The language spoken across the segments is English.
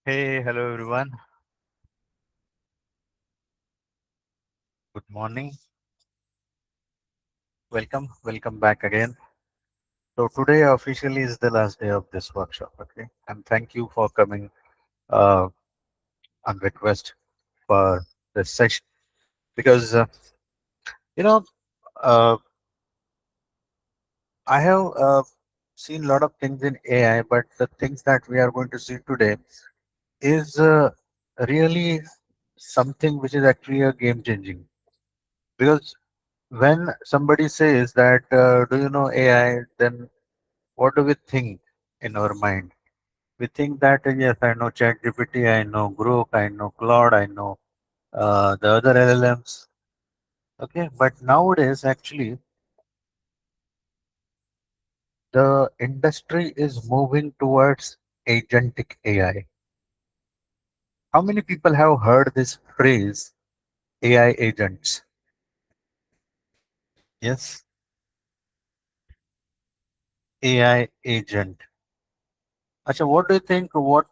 Hey, hello everyone. Good morning. Welcome back again. So today officially is the last day of this workshop. Okay, and thank you for coming uh, on request for this session because you know uh, I have seen a lot of things in AI, but the things that we are going to see today is really something which is actually a game changing because when somebody says that do you know AI, then what do we think in our mind? We think that yes, I know ChatGPT, I know Grok, I know Claude, I know the other LLMs. Okay, but nowadays actually the industry is moving towards agentic AI. How many people have heard this phrase AI agents? Yes, AI agent. Acha, what do you think? What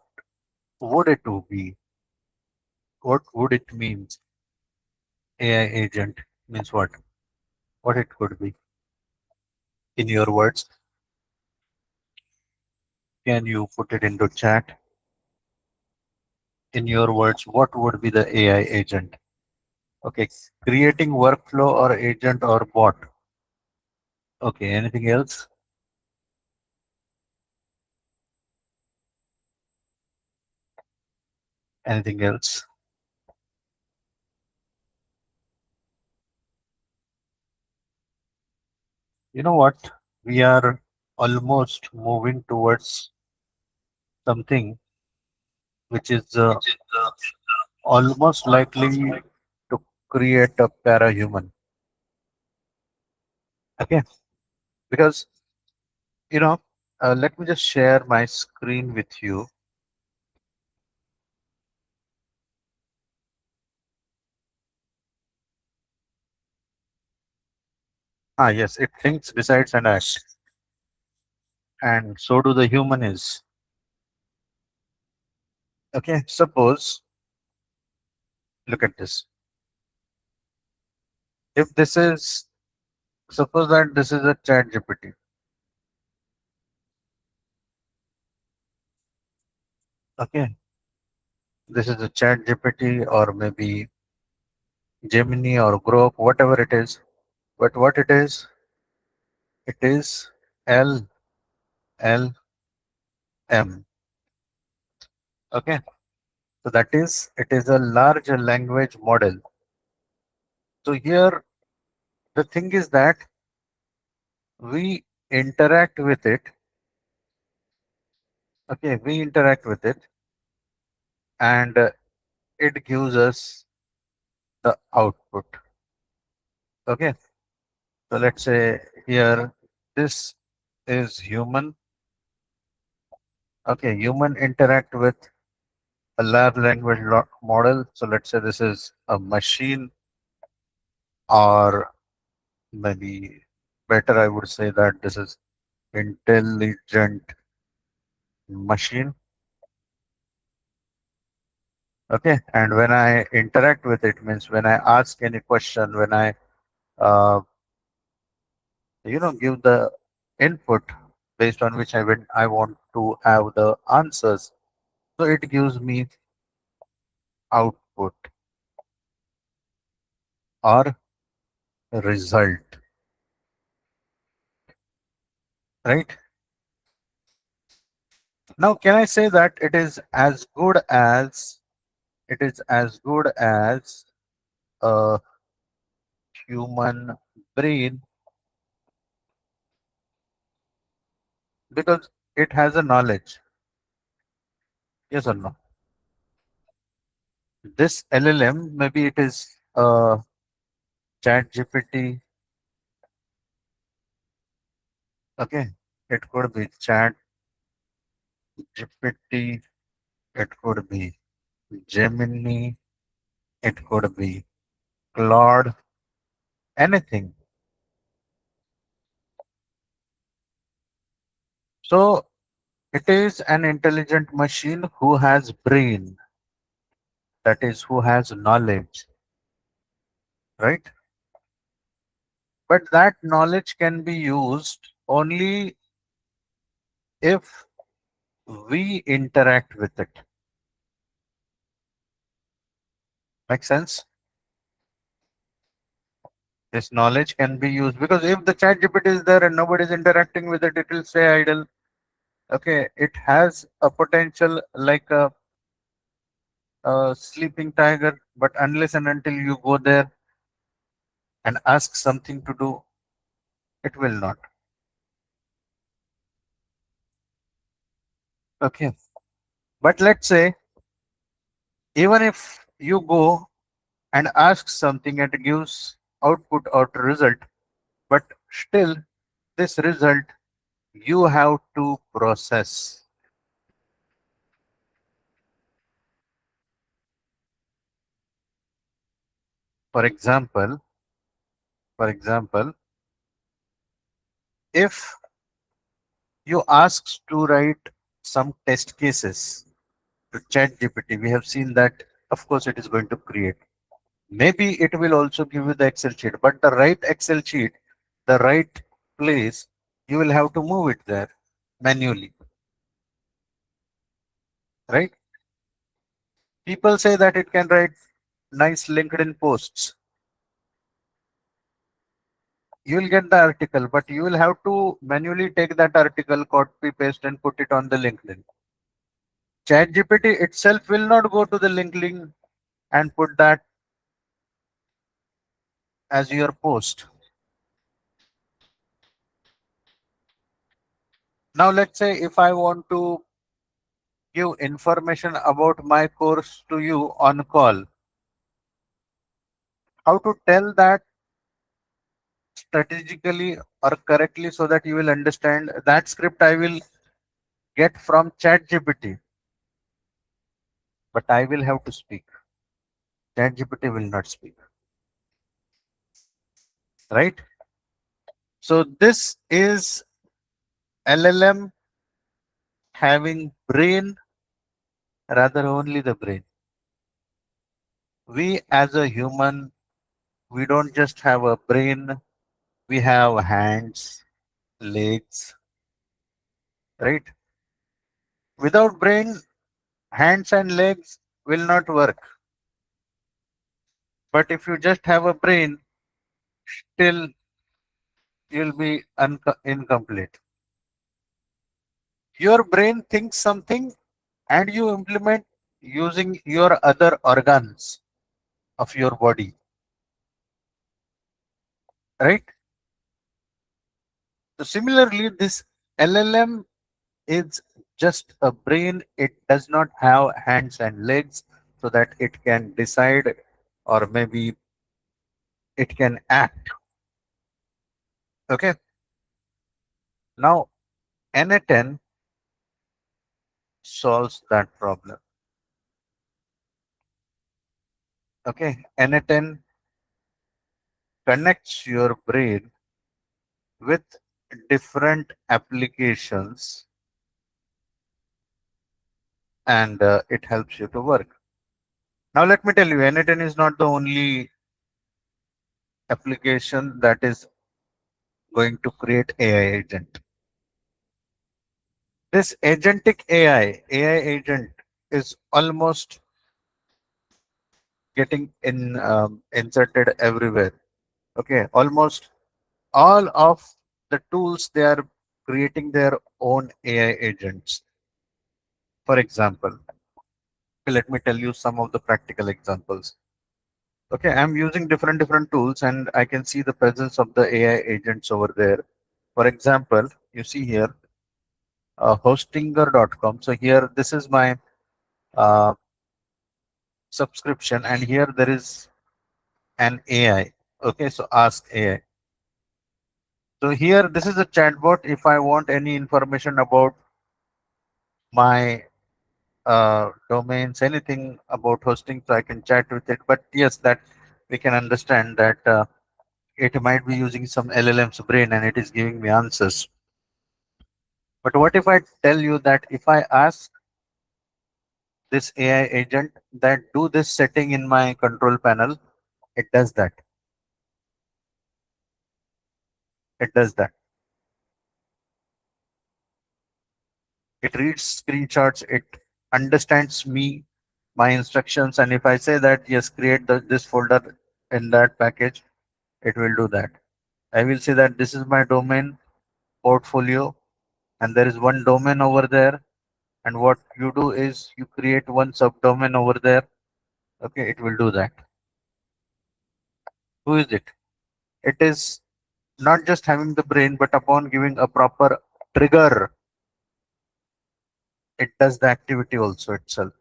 would it be? What would it mean? AI agent means what? What it could be in your words? Can you put it into chat? In your words, what would be the AI agent? Okay, creating workflow or agent or bot. Okay, anything else? Anything else? You know what? We are almost moving towards something which is almost likely to create a para-human. Okay, because you know, let me just share my screen with you. Ah, yes, it thinks, decides, and acts, and so do the human is. Okay, suppose, look at this. If this is, suppose that this is a chat GPT. Okay, this is a chat GPT or maybe Gemini or Grok, whatever it is. But what it is LLM. Okay, so that is, it is a large language model. So here, the thing is that we interact with it. Okay, we interact with it and it gives us the output. Okay, so let's say here, this is human. Okay, human interact with a large language model. So let's say this is a machine, or maybe better, I would say that this is intelligent machine. Okay, and when I interact with it, means when I ask any question, when I uh, give the input based on which I want to have the answers. So it gives me output or result, right? Now, can I say that it is as good as a human brain because it has a knowledge? Yes or no? This LLM, maybe it is Chat GPT. Okay, it could be Chat GPT. It could be Gemini. It could be Claude. Anything. So It is an intelligent machine who has brain, that is, who has knowledge, right? But that knowledge can be used only if we interact with it. Make sense? This knowledge can be used because if the chat GPT is there and nobody is interacting with it, it will stay idle. Okay, it has a potential like a sleeping tiger, but unless and until you go there and ask something to do, it will not. Okay, but let's say even if you go and ask something and it gives output or result, but still this result you have to process. For example, for example, if you ask to write some test cases to chat GPT, we have seen that of course it is going to create. Maybe it will also give you the Excel sheet, but the right Excel sheet, the right place, you will have to move it there manually, right? People say that it can write nice LinkedIn posts. You will get the article, but you will have to manually take that article, copy paste, and put it on the LinkedIn. ChatGPT itself will not go to the LinkedIn and put that as your post. Now, let's say if I want to give information about my course to you on call, how to tell that strategically or correctly so that you will understand that script I will get from ChatGPT, but I will have to speak. ChatGPT will not speak, right? So this is LLM having brain, rather only the brain. We as a human, we don't just have a brain, we have hands, legs, right? Without brain, hands and legs will not work. But if you just have a brain, still you'll be incomplete. Your brain thinks something and you implement using your other organs of your body, right? So similarly, this LLM is just a brain. It does not have hands and legs so that it can decide or maybe it can act. Okay. Now, n8n solves that problem. Okay. n8n connects your brain with different applications and it helps you to work. Now, let me tell you, n8n is not the only application that is going to create AI agent. This agentic AI agent is almost getting inserted everywhere. Okay, almost all of the tools they are creating their own AI agents. For example, let me tell you some of the practical examples. Okay, I'm using different tools and I can see the presence of the AI agents over there. For example, you see here hostinger.com. So here, this is my uh, subscription, and here there is an AI. Okay, so ask AI. So here, this is a chatbot. If I want any information about my domains, anything about hosting, so I can chat with it. But yes, that we can understand that it might be using some LLM's brain and it is giving me answers. But what if I tell you that if I ask this AI agent that do this setting in my control panel, it does that. It does that. It reads screenshots. It understands me, my instructions, and if I say that yes, create this folder in that package, it will do that. I will say that this is my domain portfolio, and there is one domain over there. And what you do is you create one subdomain over there. Okay, it will do that. Who is it? It is not just having the brain, but upon giving a proper trigger, it does the activity also itself.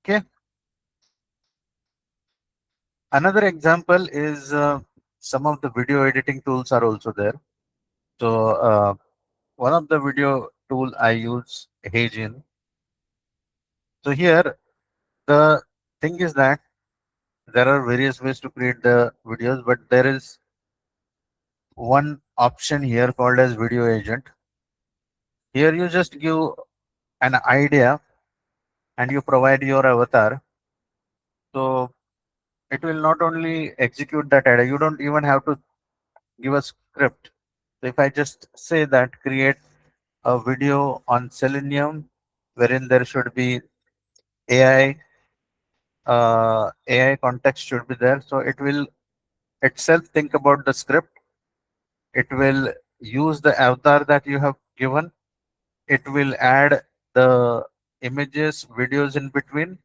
Okay. Another example is some of the video editing tools are also there. So one of the video tool I use Hagin. So here the thing is that there are various ways to create the videos, but there is one option here called as video agent. Here you just give an idea and you provide your avatar. So it will not only execute that idea, you don't even have to give a script. So if I just say that create a video on Selenium wherein there should be AI context should be there. So it will itself think about the script. It will use the avatar that you have given. It will add the images, videos in between,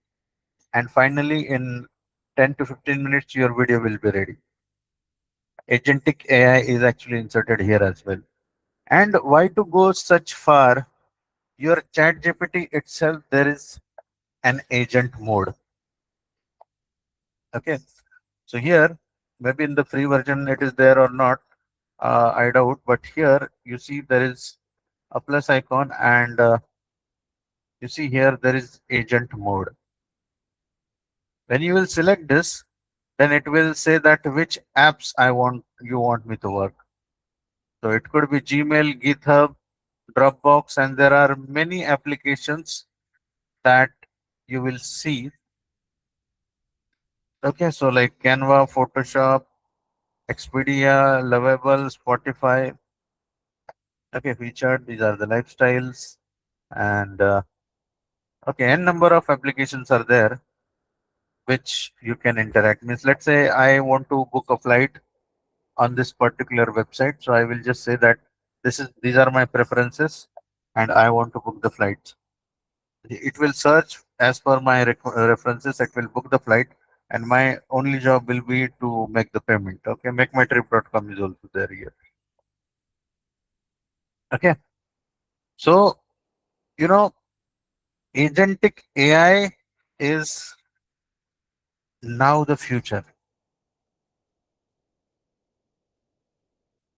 and finally in 10 to 15 minutes your video will be ready. Agentic AI is actually inserted here as well. And why to go such far? Your chat GPT itself, there is an agent mode. Okay. So here, maybe in the free version it is there or not, I doubt. But here you see there is a plus icon, and you see here there is agent mode. When you will select this, then it will say that which apps you want me to work. So it could be Gmail, GitHub, Dropbox, and there are many applications that you will see. Okay, so like Canva, Photoshop, Expedia, Lovable, Spotify. Okay, featured. These are the lifestyles, and okay, n number of applications are there which you can interact. Means, let's say I want to book a flight on this particular website, so I will just say that these are my preferences, and I want to book the flights. It will search as per my references. It will book the flight, and my only job will be to make the payment. Okay, makemytrip.com is also there here. Okay, so you know, agentic AI is now the future,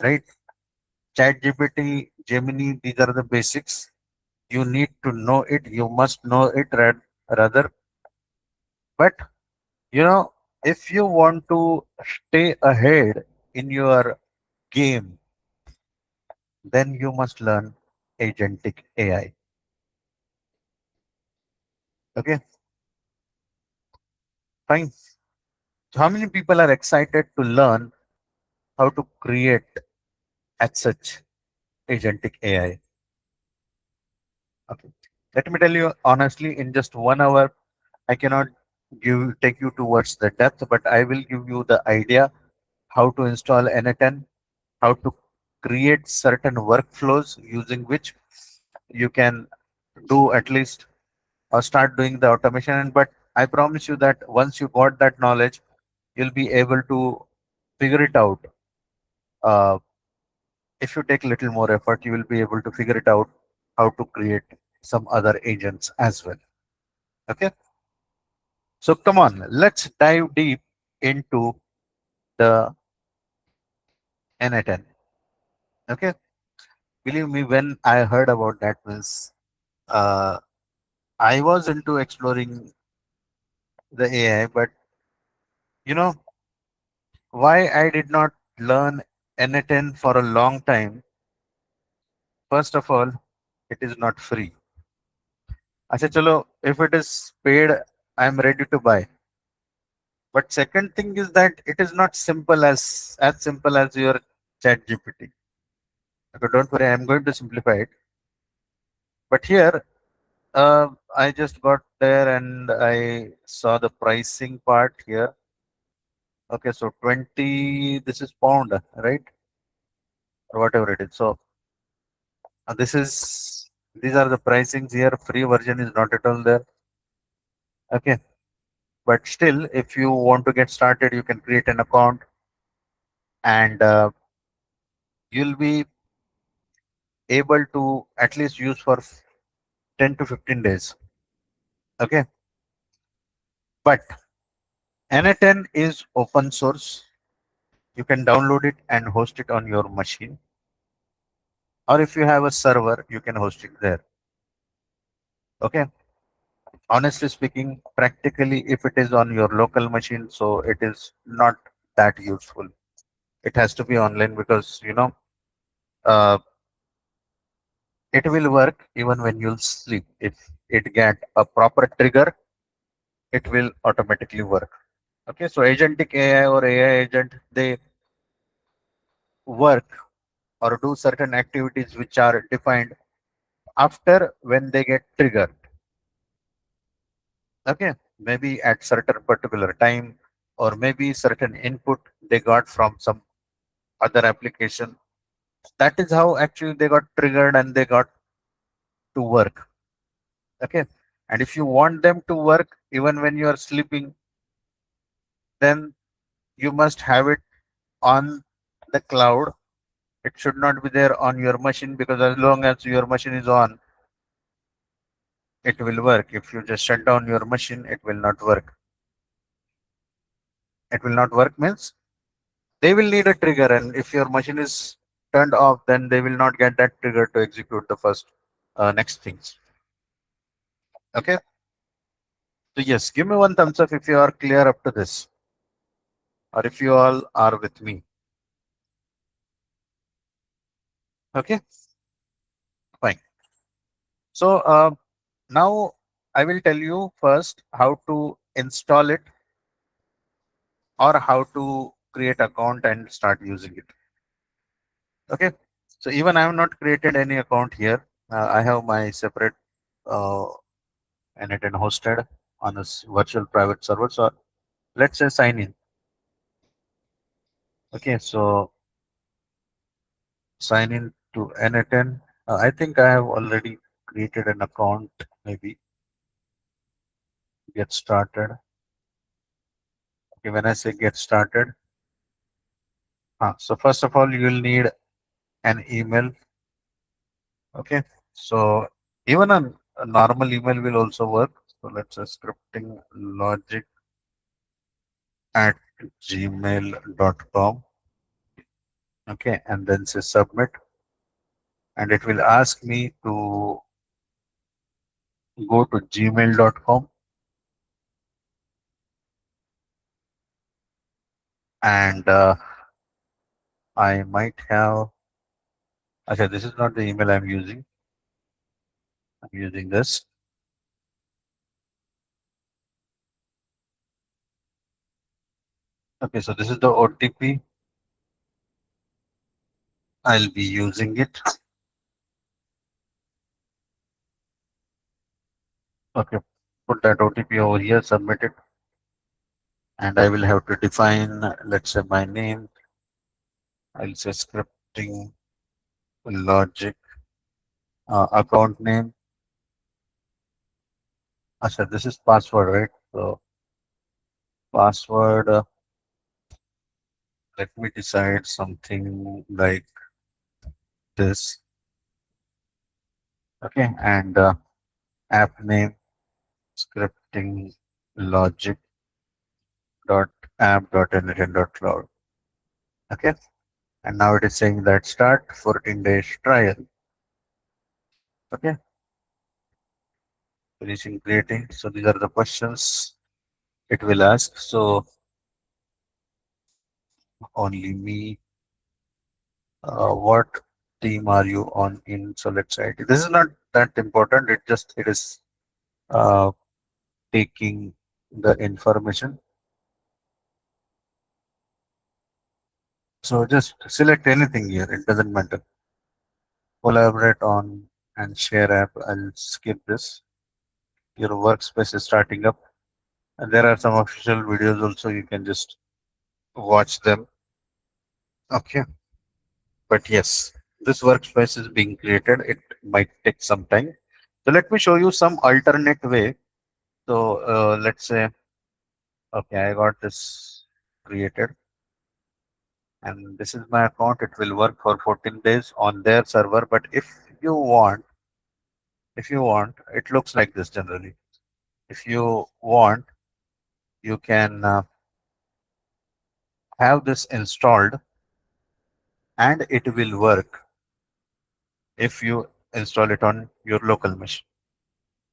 right? ChatGPT, Gemini, these are the basics. You need to know it. You must know it rather. But if you want to stay ahead in your game, then you must learn agentic AI. Okay, fine. So how many people are excited to learn how to create at such agentic AI? Okay. Let me tell you honestly, in just 1 hour, I cannot take you towards the depth, but I will give you the idea how to install n8n, how to create certain workflows using which you can do at least or start doing the automation. But I promise you that once you got that knowledge, you'll be able to figure it out. Uh, if you take a little more effort, you will be able to figure it out how to create some other agents as well. Okay. So come on, let's dive deep into the n8n. Okay. Believe me, when I heard about that means uh, I was into exploring the AI, but you know why I did not learn n8n for a long time. First of all, it is not free. Acha chalo, if it is paid, I am ready to buy. But second thing is that it is not simple as your chat GPT. Okay, don't worry, I am going to simplify it. But here, I just got there and I saw the pricing part here. Okay, so 20, this is pound, right? Or whatever it is. So these are the pricings here. Free version is not at all there. Okay, but still, if you want to get started, you can create an account and you'll be able to at least use for 10 to 15 days. Okay, but n8n is open source. You can download it and host it on your machine, or if you have a server, you can host it there. Okay, honestly speaking, practically, if it is on your local machine, so it is not that useful. It has to be online because uh, it will work even when you'll sleep. If it get a proper trigger, it will automatically work. Okay, so agentic AI or AI agent, they work or do certain activities which are defined after when they get triggered. Okay, maybe at certain particular time, or maybe certain input they got from some other application. That is how actually they got triggered and they got to work. Okay, and if you want them to work even when you are sleeping, then you must have it on the cloud. It should not be there on your machine, because as long as your machine is on, it will work. If you just shut down your machine, it will not work. It will not work means they will need a trigger, and if your machine is turned off, then they will not get that trigger to execute the first next things. Okay, so yes, give me one thumbs up if you are clear up to this, or if you all are with me. Okay, fine. So now I will tell you first how to install it, or how to create account and start using it. Okay, so even I have not created any account here. I have my separate uh, n8n hosted on a virtual private server. So let's say sign in. Okay, so sign in to n8n. I think I have already created an account. Maybe get started. Okay, when I say get started, so first of all, you will need an email. Okay, so even a normal email will also work. So let's say scripting logic at gmail.com. Okay, and then say submit, and it will ask me to go to gmail.com, and I might have, okay, this is not the email I'm using. I'm using this. Okay, so this is the OTP. I'll be using it. Okay, put that OTP over here, submit it, and I will have to define, let's say, my name. I'll say scripting logic, account name. Achha, this is password, right? So password, let me decide something like this. Okay, and app name scripting logic dot app dot n8n dot cloud. Okay, and now it is saying that start 14 days trial. Okay, finishing creating. So these are the questions it will ask. So only me what team are you on in? So let's say this is not that important. It is uh, taking the information. So just select anything here. It doesn't matter. Collaborate on and share app. I'll skip this. Your workspace is starting up, and there are some official videos also. You can just watch them. Okay, but yes, this workspace is being created. It might take some time. So let me show you some alternate way. So let's say, okay, I got this created, and this is my account. It will work for 14 days on their server. But if you want, it looks like this generally. If you want, you can have this installed, and it will work if you install it on your local machine.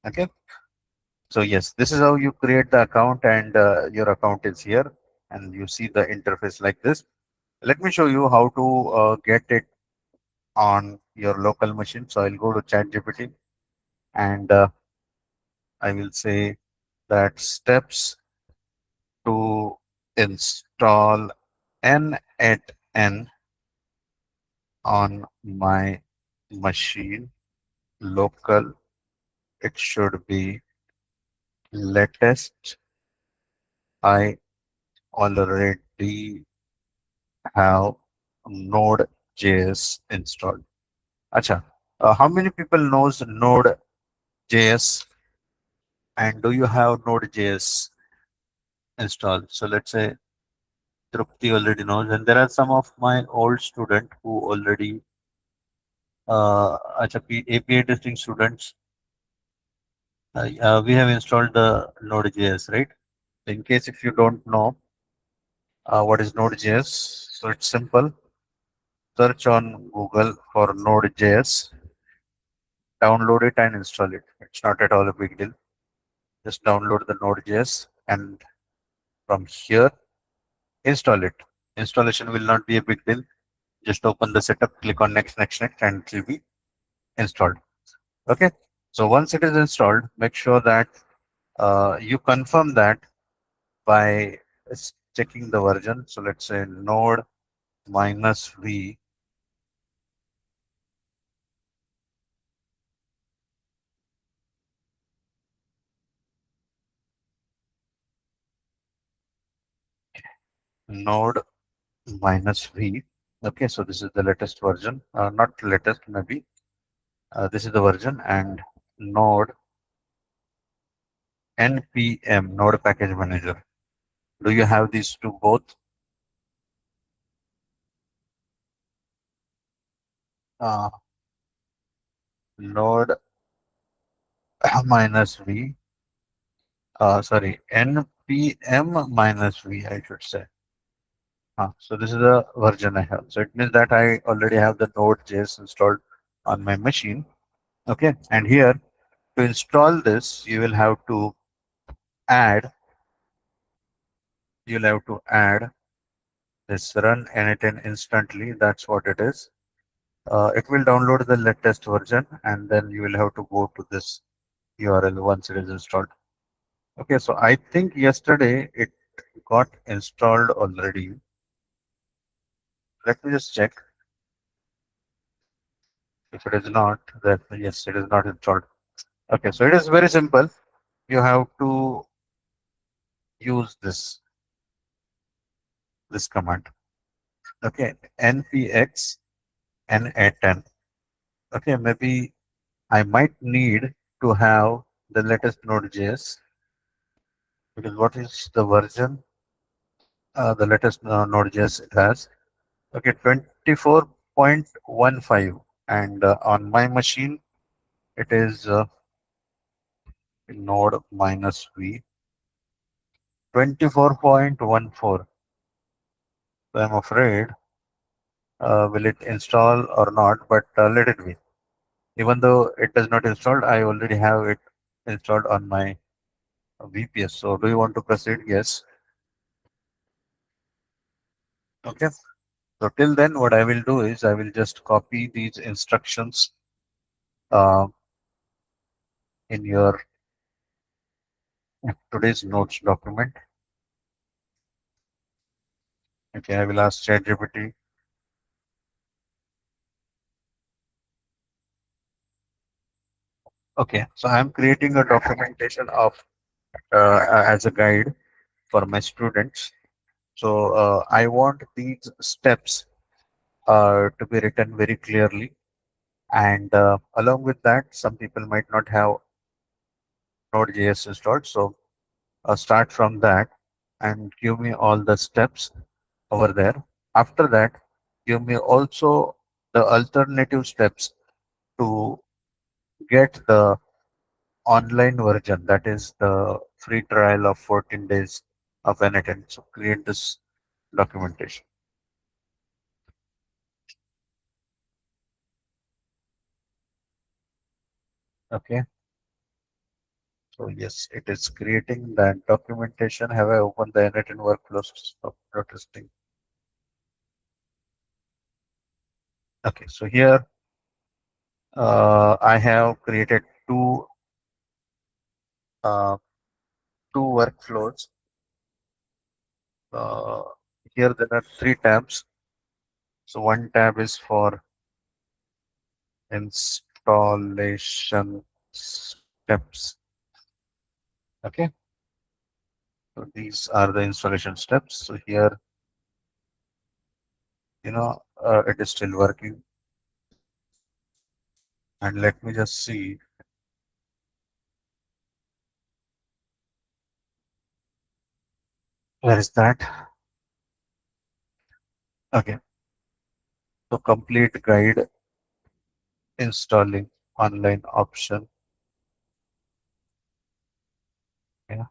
Okay. So yes, this is how you create the account, and your account is here, and you see the interface like this. Let me show you how to get it on your local machine. So I'll go to ChatGPT, and I will say that steps to install n8n on my machine local. It should be latest. I already have Node.js installed. Acha, how many people knows Node.js, and do you have Node.js installed? So let's say Trupti already knows, and there are some of my old student who already acha, API testing students. We have installed the Node.js, right? In case if you don't know what is Node.js, so it's simple. Search on Google for Node.js, download it and install it. It's not at all a big deal. Just download the Node.js, and from here install it. Installation will not be a big deal. Just open the setup, click on next, next, next, and it will be installed. Okay. So once it is installed, make sure that you confirm that by checking the version. So let's say node minus v node minus v. Okay, so this is the latest version, not latest maybe. This is the version, and node npm node package manager. Do you have these two both? Uh, node minus v. Sorry, npm minus v. I should say. So this is the version I have. So it means that I already have the Node.js installed on my machine. Okay, and here to install this, add. You'll have to add this run n8n instantly. That's what it is. It will download the latest version, and then you will have to go to this URL once it is installed. Okay, so I think yesterday it got installed already. Let me just check. If it is not, then yes, it is not installed. Okay, so it is very simple. You have to use this command. Okay, npx n8n. Okay, maybe I might need to have the latest Node.js, because what is the version? The latest Node.js it has. Okay, 24.15, and on my machine it is Node minus v 24.14. So I'm afraid will it install or not, but let it be. Even though it is not installed, I already have it installed on my VPS. So do you want to proceed? Yes. Okay. So till then, what I will do is I will just copy these instructions uh, in your today's notes document. Okay, I will ask ChatGPT. Okay, so I'm creating a documentation of as a guide for my students. So I want these steps to be written very clearly. And along with that, some people might not have Node.js installed. So start from that and give me all the steps over there. After that, give me also the alternative steps to get the online version, that is the free trial of 14 days of n8n. So create this documentation. Okay. So yes, it is creating that documentation. Have I opened the n8n workflows of testing? Okay. So here I have created uh, two workflows. Uh, Here there are three tabs. So one tab is for installation steps. Okay. So these are the installation steps. So here, it is still working. And let me just see where is that. Okay. So complete guide installing online option. Yeah.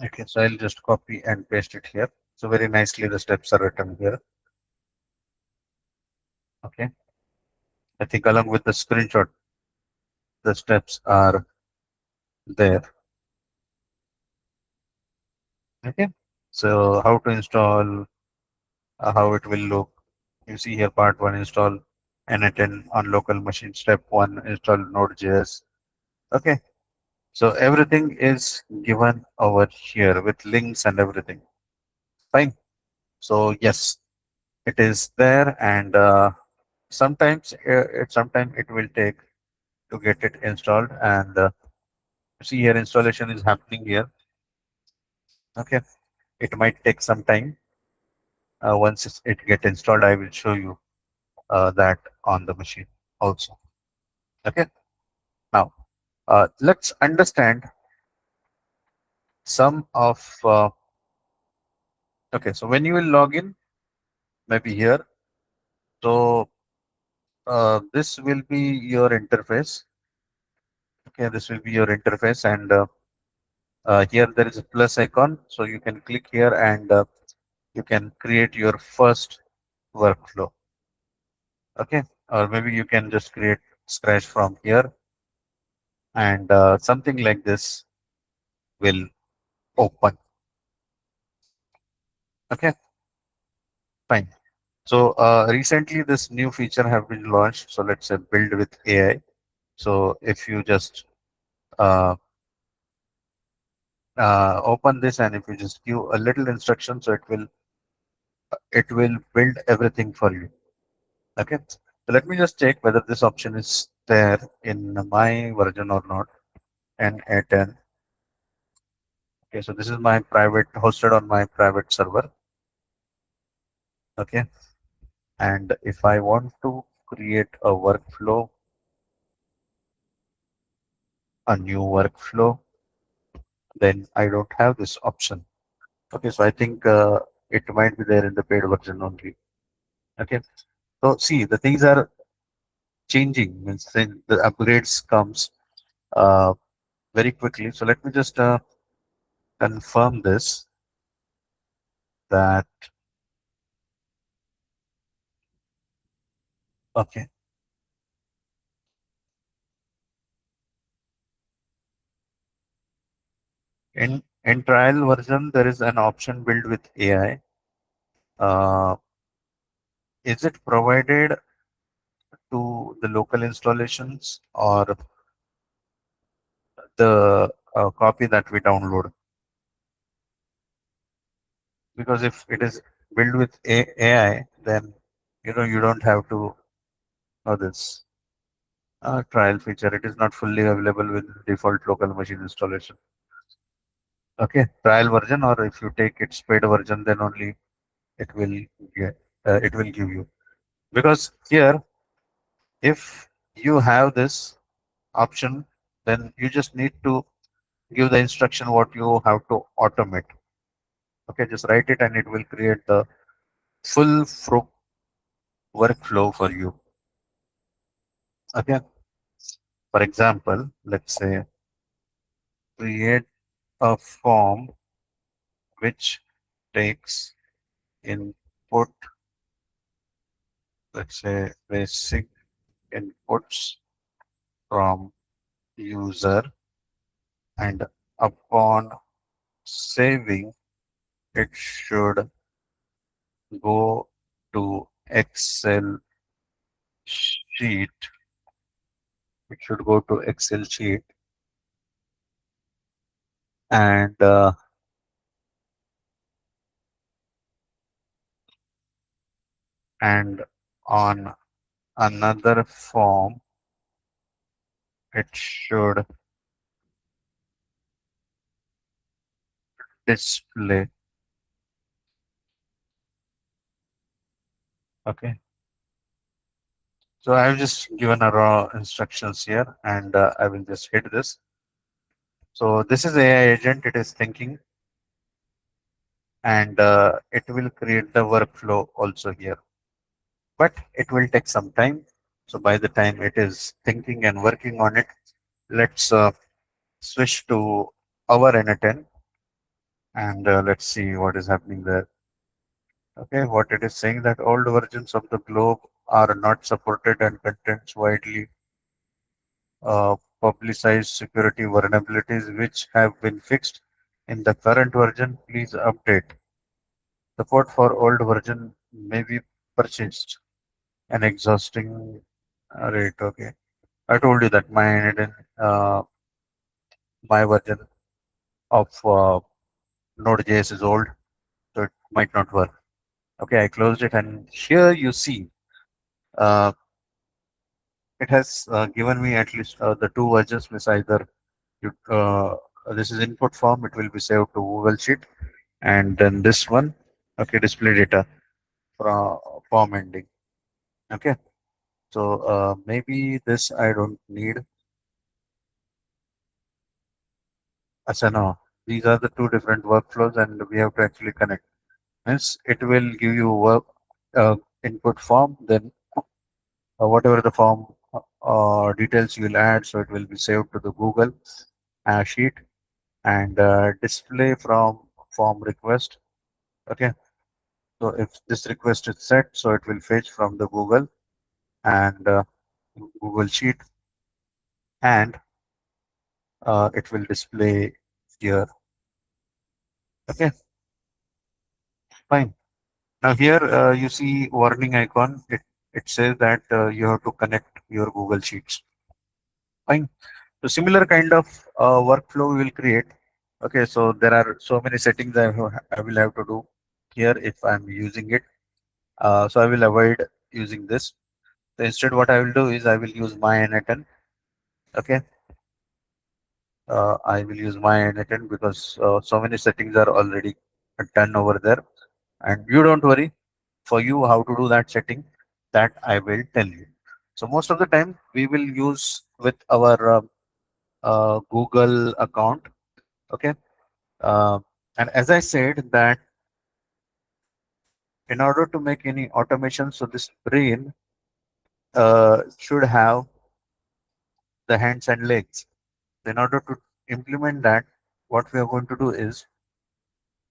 Okay. So I'll just copy and paste it here. So very nicely the steps are written here. Okay. I think along with the screenshot, the steps are there. Okay. So how to install, how it will look. You see here part one, install n8n on local machine. Step one, install Node.js. Okay. So everything is given over here with links and everything. Fine. So yes, it is there, and sometimes it will take to get it installed. And see here, installation is happening here. Okay, it might take some time. Once it get installed, I will show you that on the machine also. Okay, now let's understand some of. Okay, so when you will log in, maybe here. So this will be your interface. Okay, this will be your interface, and here there is a plus icon, so you can click here and you can create your first workflow. Okay, or maybe you can just create scratch from here, and something like this will open. Okay, fine. So recently this new feature have been launched. So let's say build with AI. So if you just uh, open this, and if you just give a little instruction, so it will build everything for you. Okay, so let me just check whether this option is there in my version or not. n8n. Okay, so this is my private, hosted on my private server. Okay, and if I want to create a workflow, a new workflow, then I don't have this option. Okay, so I think it might be there in the paid version only. Okay, so see, the things are changing, means the upgrades comes uh, very quickly. So let me just confirm this, that Okay. In trial version, there is an option built with AI. Uh, is it provided to the local installations or the copy that we download? Because if it is built with AI, then you don't have to know this trial feature. It is not fully available with default local machine installation. Okay, trial version, or if you take its paid version, then only it will it will give you. Because here, if you have this option, then you just need to give the instruction what you have to automate. Okay, just write it and it will create the full workflow for you. Okay, for example, let's say create a form which takes input, let's say basic inputs from user, and upon saving it should go to Excel sheet. It should go to Excel sheet, and and on another form it should display. Okay, so I've just given a raw instructions here, and I will just hit this. So this is AI agent. It is thinking, and it will create the workflow also here, but it will take some time. So by the time it is thinking and working on it, let's switch to our n8n, and let's see what is happening there. Okay, what it is saying, that old versions of the globe are not supported and contains widely publicized security vulnerabilities which have been fixed in the current version. Please update. Support for old version may be purchased an exhausting rate. Okay, I told you that my version of Node.js is old, so it might not work. Okay, I closed it, and here you see uh, it has given me at least the two versions. Miss either you, this is input form, it will be saved to Google Sheet, and then this one, okay, display data from form ending. Okay, so maybe this I don't need. So no, these are the two different workflows, and we have to actually connect. Means it will give you work input form, then whatever the form details you will add, so it will be saved to the Google sheet, and display from form request. Okay, so if this request is set, so it will fetch from the Google and Google sheet, and it will display here. Okay, fine. Now here you see warning icon. It says that you have to connect your Google Sheets. Fine. So similar kind of workflow we will create. Okay, so there are so many settings I will have to do here if I'm using it. So I will avoid using this. So instead, what I will do is I will use my n8n. Okay, I will use my n8n because so many settings are already done over there. And you don't worry, for you how to do that setting, that I will tell you. So most of the time we will use with our Google account. Okay, uh, and as I said that in order to make any automation, so this brain should have the hands and legs. In order to implement that, what we are going to do is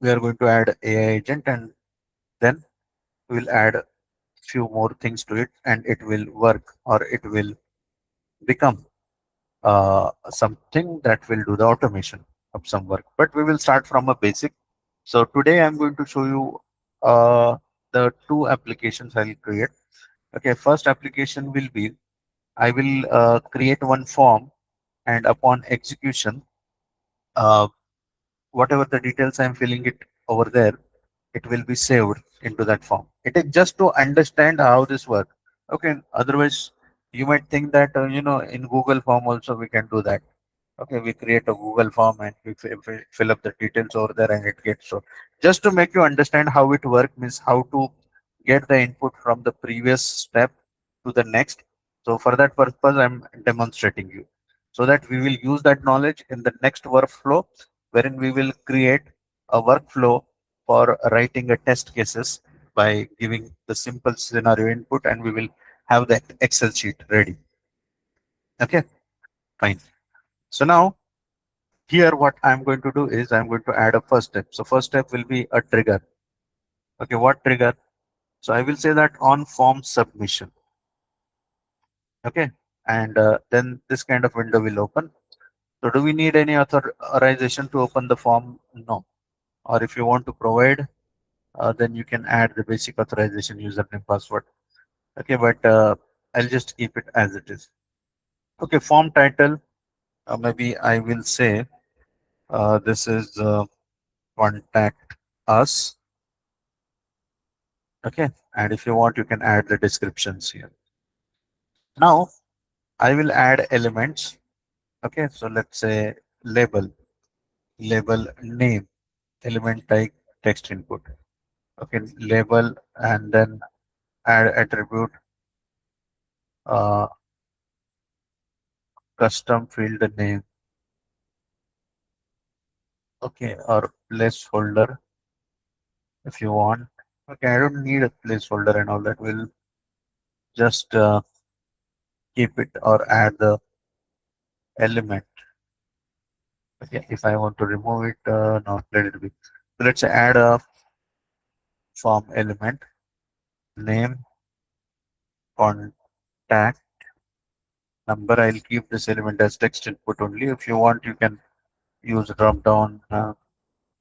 we are going to add AI agent, and then we will add few more things to it, and it will work, or it will become something that will do the automation of some work. But we will start from a basic. So today I'm going to show you the two applications I'll create. Okay, first application will be, I will create one form, and upon execution, uh, whatever the details I'm filling it over there, it will be saved into that form. It is just to understand how this works. Okay, otherwise you might think that in Google form also we can do that. Okay, we create a Google form and we fill up the details over there and it gets so. Just to make you understand how it works, means how to get the input from the previous step to the next. So for that purpose, I'm demonstrating you, so that we will use that knowledge in the next workflow, wherein we will create a workflow for writing a test cases by giving the simple scenario input, and we will have that Excel sheet ready. Okay, fine. So now here what I'm going to do is I'm going to add a first step. So first step will be a trigger. Okay, what trigger? So I will say that on form submission. Okay, and then this kind of window will open. So do we need any authorization to open the form? No. Or if you want to provide, then you can add the basic authorization, username, password. Okay, but I'll just keep it as it is. Okay, form title. Maybe I will say this is contact us. Okay, and if you want, you can add the descriptions here. Now I will add elements. Okay, so let's say label, label name, element type, text input. Okay, label, and then add attribute, uh, custom field name. Okay, or placeholder if you want. Okay, I don't need a placeholder and all that. We'll just keep it or add the element. Okay, if I want to remove it, no, let it be. So let's say add a form element, name, contact number. I'll keep this element as text input only. If you want, you can use drop down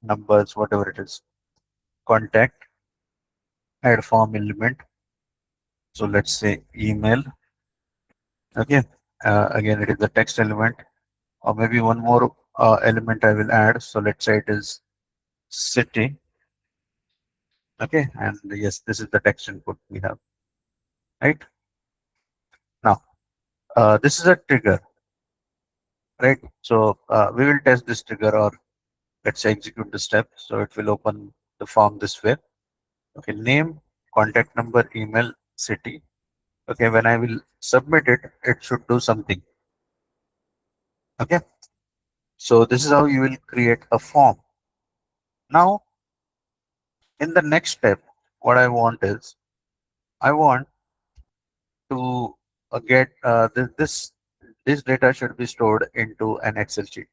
numbers, whatever it is. Contact, add form element. So let's say email. Okay, again, it is the text element, or maybe one more element I will add. So let's say it is city. Okay, and yes, this is the text input we have. Right now, this is a trigger, right? So we will test this trigger, or let's say execute the step. So it will open the form this way. Okay, name, contact number, email, city. Okay, when I will submit it, it should do something. Okay, so this is how you will create a form. Now, in the next step, what I want is, I want to get this data should be stored into an Excel sheet.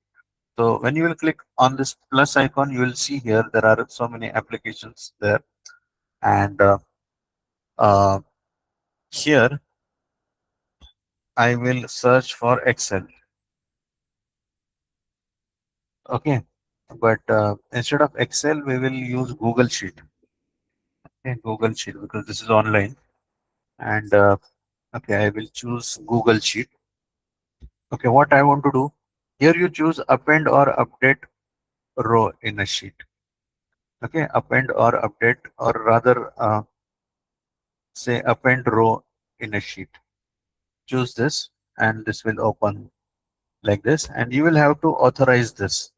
So when you will click on this plus icon, you will see here there are so many applications there, and uh, here I will search for Excel. Okay, but instead of Excel, we will use Google Sheet. Okay, Google Sheet, because this is online, and okay, I will choose Google Sheet. Okay, what I want to do here, you choose append or update row in a sheet. Okay, append or update, or rather say append row in a sheet. Choose this, and this will open like this, and you will have to authorize this.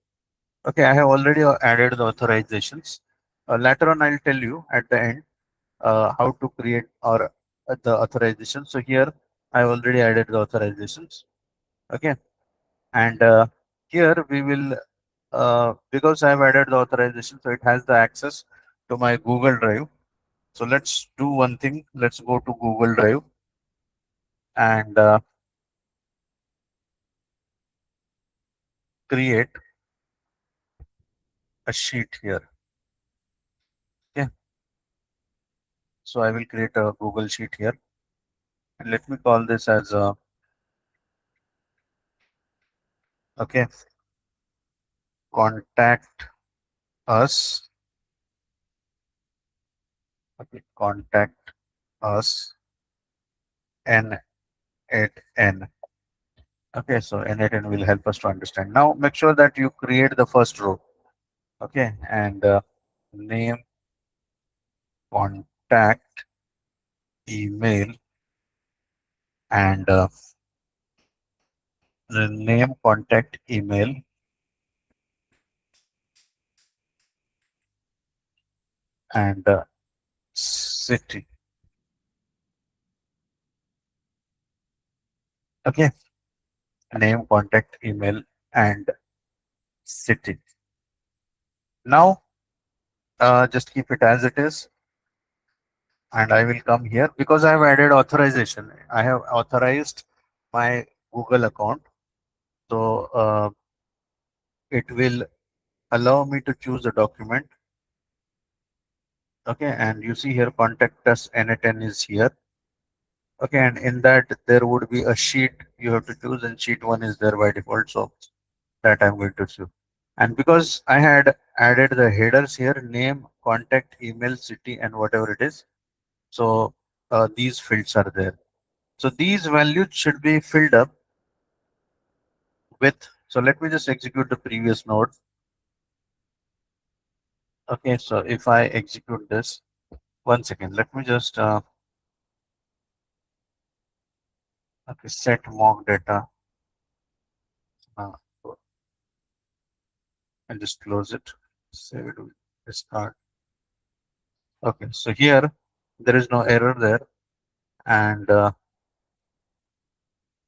Okay, I have already added the authorizations. Later on, I'll tell you at the end how to create or the authorization. So here I already added the authorizations. Okay, and here we will because I've added the authorization, so it has the access to my Google Drive. So let's do one thing. Let's go to Google Drive, and create a sheet here. Okay, So I will create a Google Sheet here, and let me call this as a, okay, contact us. Okay, contact us n8n. Okay, so n8n will help us to understand. Now make sure that you create the first row. Okay, and name, contact, email, and the name, contact, email, and city. Okay, name, contact, email, and city. Now just keep it as it is, and I will come here because I have added authorization. I have authorized my Google account, so it will allow me to choose a document. Okay, and you see here contact us n8n is here. Okay, and in that there would be a sheet you have to choose, and sheet one is there by default, so that I'm going to choose. And because I had added the headers here, name, contact, email, city, and whatever it is, so these fields are there. So these values should be filled up with. So let me just execute the previous node. Okay, so if I execute this, one second, let me just okay, set mock data. Uh, and just close it. Save it. Start. Okay, so here there is no error there, and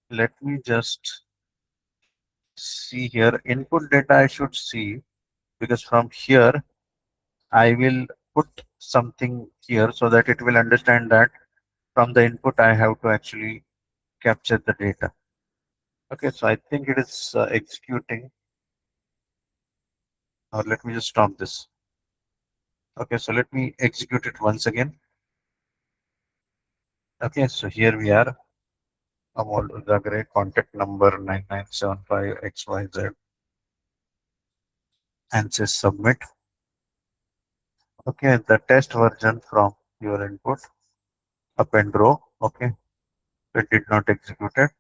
let me just see here input data I should see, because from here I will put something here so that it will understand that from the input I have to actually capture the data. Okay, so I think it is executing, or let me just stop this. Okay, so let me execute it once again. Okay, so here we are. Amol Uzagre, contact number 9975XYZ, and say submit. Okay, the test version from your input, append row. Okay, it did not execute it.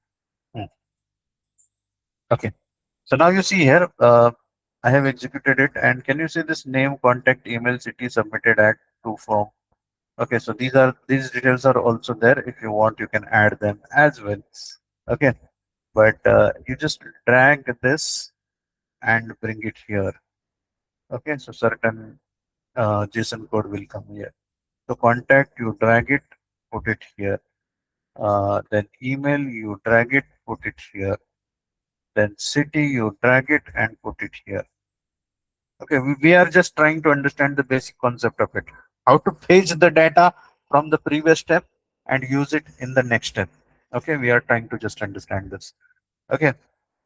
Hmm. Okay, so now you see here, I have executed it, and can you see this name, contact, email, city submitted at to form? Okay, so these details are also there. If you want, you can add them as well. Okay, but you just drag this and bring it here. Okay, so certain JSON code will come here. So contact, you drag it, put it here. Then email, you drag it, put it here. Then city, you drag it and put it here. Okay, we are just trying to understand the basic concept of it. How to fetch the data from the previous step and use it in the next step. Okay, we are trying to just understand this. Okay,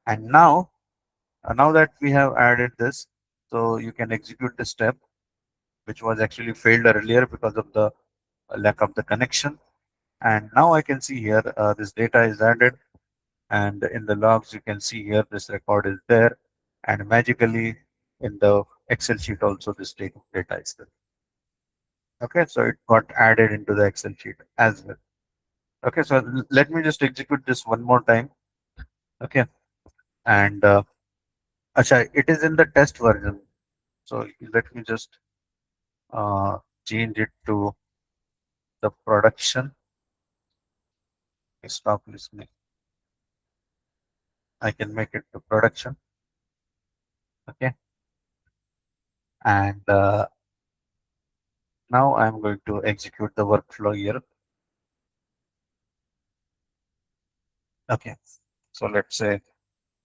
and now that we have added this, so you can execute the step, which was actually failed earlier because of the lack of the connection. And now I can see here this data is added, and in the logs you can see here this record is there, and magically in the Excel sheet also this data is there. Okay, so it got added into the Excel sheet as well. Okay, so let me just execute this one more time. Okay, and acha, it is in the test version. So let me just uh, change it to the production. Stop listening. I can make it to production. Okay, and now I'm going to execute the workflow here. Okay, so let's say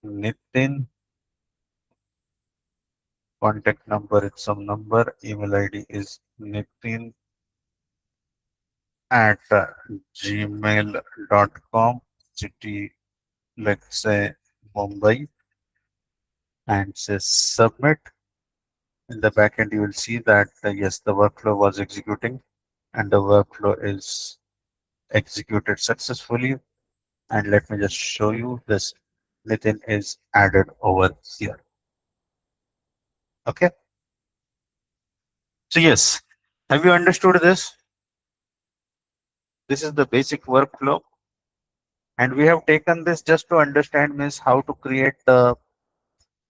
Nitin, contact number is some number, email ID is Nitin at gmail.com, city, let's say Mumbai, and say submit. In the backend, you will see that yes, the workflow was executing. and the workflow is executed successfully. And let me just show you this. Nitin is added over here. Okay. So yes, have you understood this? This is the basic workflow, and we have taken this just to understand means how to create the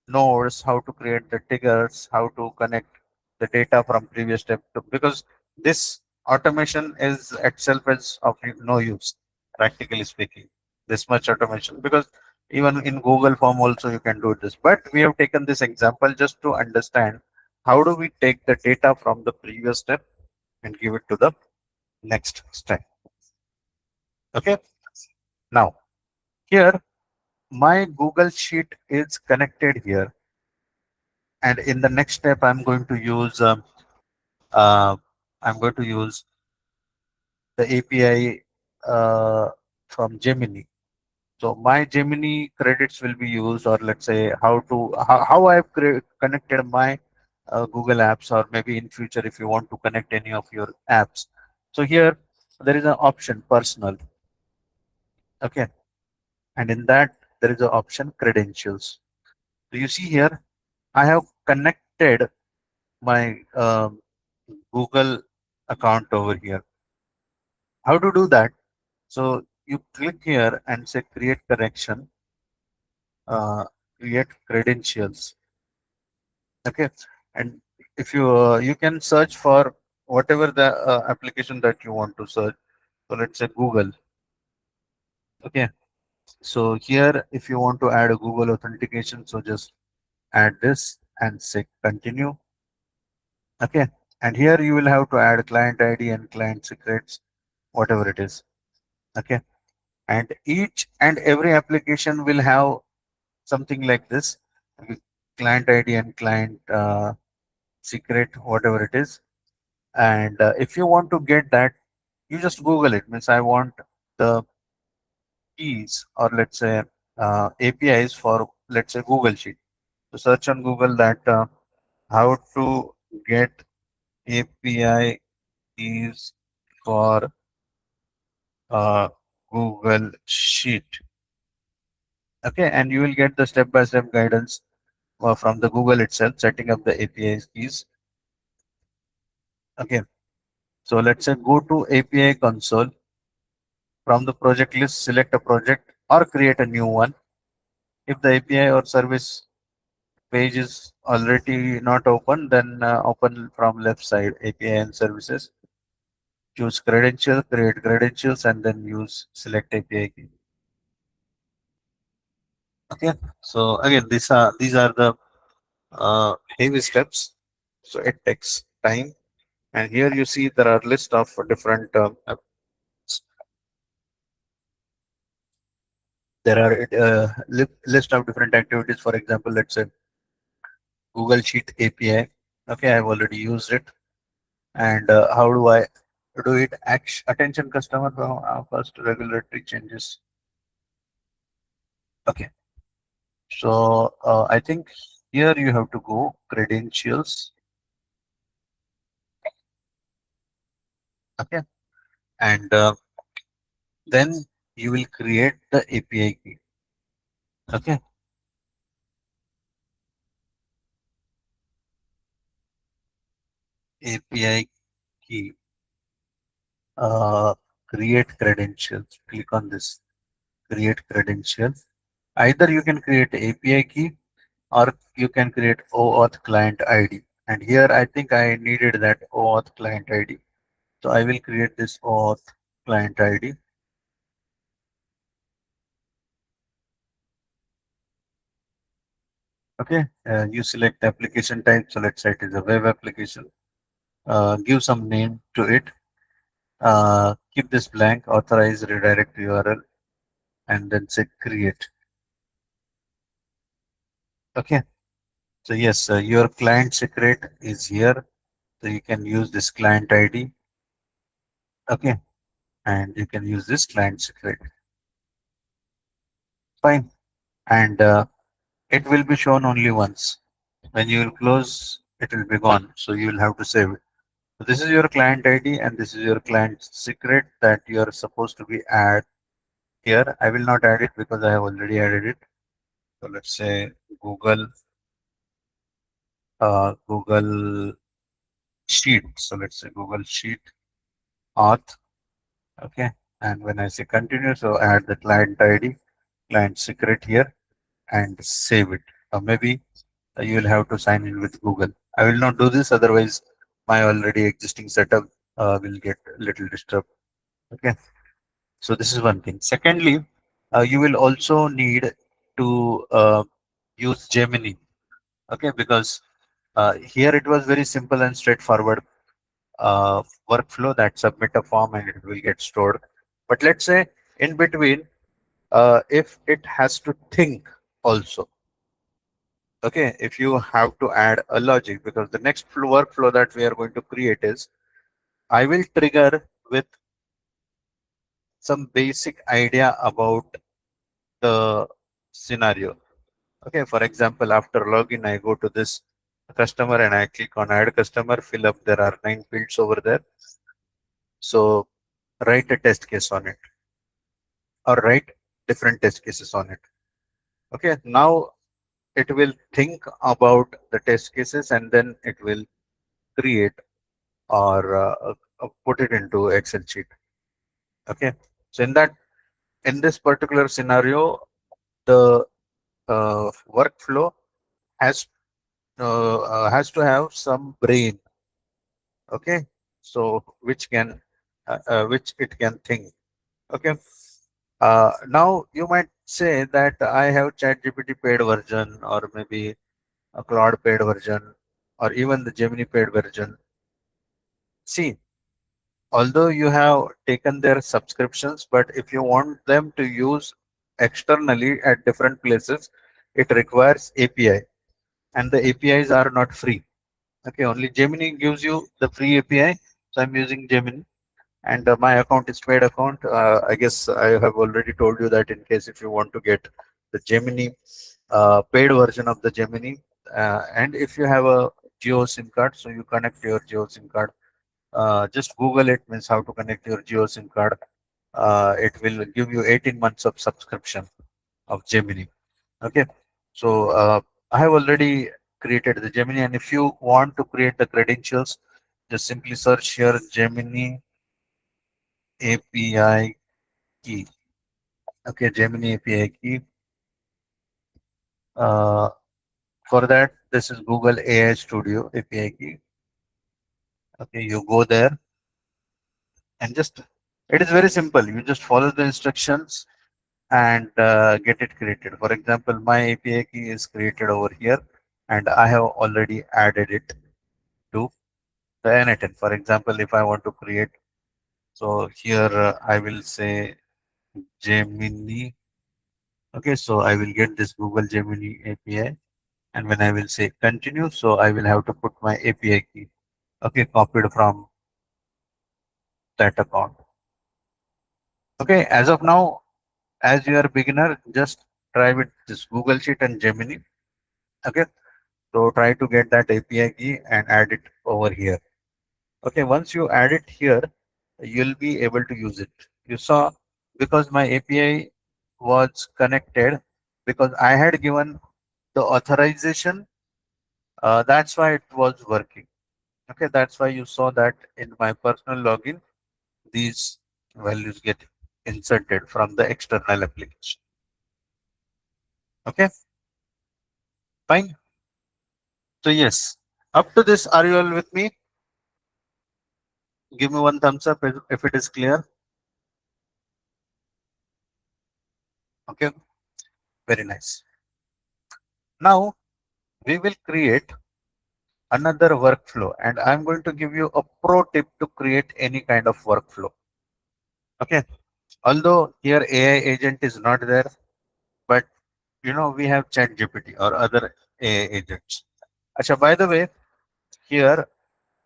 nodes, how to create the triggers, how to connect the data from previous step to, because this automation is itself is of no use, practically speaking, this much automation, because even in Google form also you can do this. But we have taken this example just to understand how do we take the data from the previous step and give it to the next step. Okay. Now here my Google Sheet is connected here, and in the next step uh, I'm going to use the API from Gemini. So my Gemini credits will be used, or let's say how I've connected my Google apps, or maybe in future if you want to connect any of your apps. So here there is an option personal, okay, and in that there is an option credentials. So you see here I have connected my Google account over here. How to do that? So you click here and say create connection, uh, create credentials. Okay, and if you can search for whatever the application that you want to search. So let's say Google. Okay, so here if you want to add a Google authentication, so just add this and say continue. Okay, and here you will have to add client ID and client secrets, whatever it is. Okay, and each and every application will have something like this, with client ID and client secret, whatever it is. And if you want to get that, you just Google it. Means I want the keys, or let's say APIs for, let's say, Google Sheet. So search on Google that how to get API keys for uh, Google Sheet. Okay, and you will get the step-by-step guidance from the Google itself, setting up the API keys. Okay, so let's say go to API console. From the project list, select a project or create a new one. If the API or service page is already not open, then open from left side API and services. Choose credential, create credentials, and then use select API key. Okay. So again, these are the heavy steps. So it takes time. And here you see there are list of different there are list of different activities. For example, let's say Google Sheet API. Okay, I've already used it. And how do I do it? Attention customer from first regulatory changes. Okay, so I think here you have to go credentials. Okay, and then you will create the API key. Okay, API key. Uh, Create credentials. Click on this. Create credentials. Either you can create API key, or you can create OAuth client ID. And here I think I needed that OAuth client ID. So I will create this OAuth client ID. Okay, you select application type. So let's say it is a web application. Give some name to it. Keep this blank, authorize redirect URL, and then say create. Okay, so yes, your client secret is here. So you can use this client ID. Okay, and you can use this client secret. Fine. And it will be shown only once. When you will close, it will be gone. So you will have to save it. This is your client ID and this is your client secret that you are supposed to be add here. I will not add it because I have already added it. So let's say Google Google Sheet. So let's say Google Sheet auth. Okay. And when I say continue, so add the client ID, client secret here and save it. Maybe you will have to sign in with Google. I will not do this, otherwise my already existing setup will get a little disturbed. Okay. So this is one thing. Secondly, you will also need to use Gemini. Okay, because here it was very simple and straightforward workflow that submit a form and it will get stored. But let's say in between, if it has to think also, okay, if you have to add a logic, because the next workflow that we are going to create is I will trigger with some basic idea about the scenario. Okay, for example, after login, I go to this customer and I click on add customer, fill up. There are 9 fields over there. So write a test case on it or write different test cases on it. Okay, now it will think about the test cases and then it will create or put it into Excel sheet. Okay, so in this particular scenario, the workflow has has to have some brain. Okay, so which it can think. Okay, now you might say that I have ChatGPT paid version or maybe a Claude paid version or even the Gemini paid version. See, although you have taken their subscriptions, but if you want them to use externally at different places, it requires API and the APIs are not free. Okay, only Gemini gives you the free API. So I'm using Gemini and my account is paid account. I guess I have already told you that in case if you want to get the Gemini paid version of the Gemini, and if you have a Geo SIM card, so you connect your Geo SIM card. Just Google it, means how to connect your Geo SIM card. It will give you 18 months of subscription of Gemini. Okay, so I have already created the Gemini, and if you want to create the credentials, just simply search here Gemini API key. Okay, Gemini API key. Uh, for that, this is Google AI Studio API key. Okay, you go there and just it is very simple. You just follow the instructions and get it created. For example, my API key is created over here, and I have already added it to the n8n. For example, if I want to create, so here I will say Gemini. Okay, so I will get this Google Gemini API. And when I will say continue, so I will have to put my API key. Okay, copied from that account. Okay, as of now, as you are a beginner, just try with this Google Sheet and Gemini. Okay, so try to get that API key and add it over here. Okay, once you add it here, you'll be able to use it. You saw because my API was connected because I had given the authorization. That's why it was working. Okay, that's why you saw that in my personal login, these values get inserted from the external application. Okay, fine. So yes, up to this, are you all with me? Give me one thumbs up if it is clear. Okay, very nice. Now we will create another workflow and I'm going to give you a pro tip to create any kind of workflow. Okay, although here AI agent is not there, but we have ChatGPT or other AI agents. Acha, by the way, here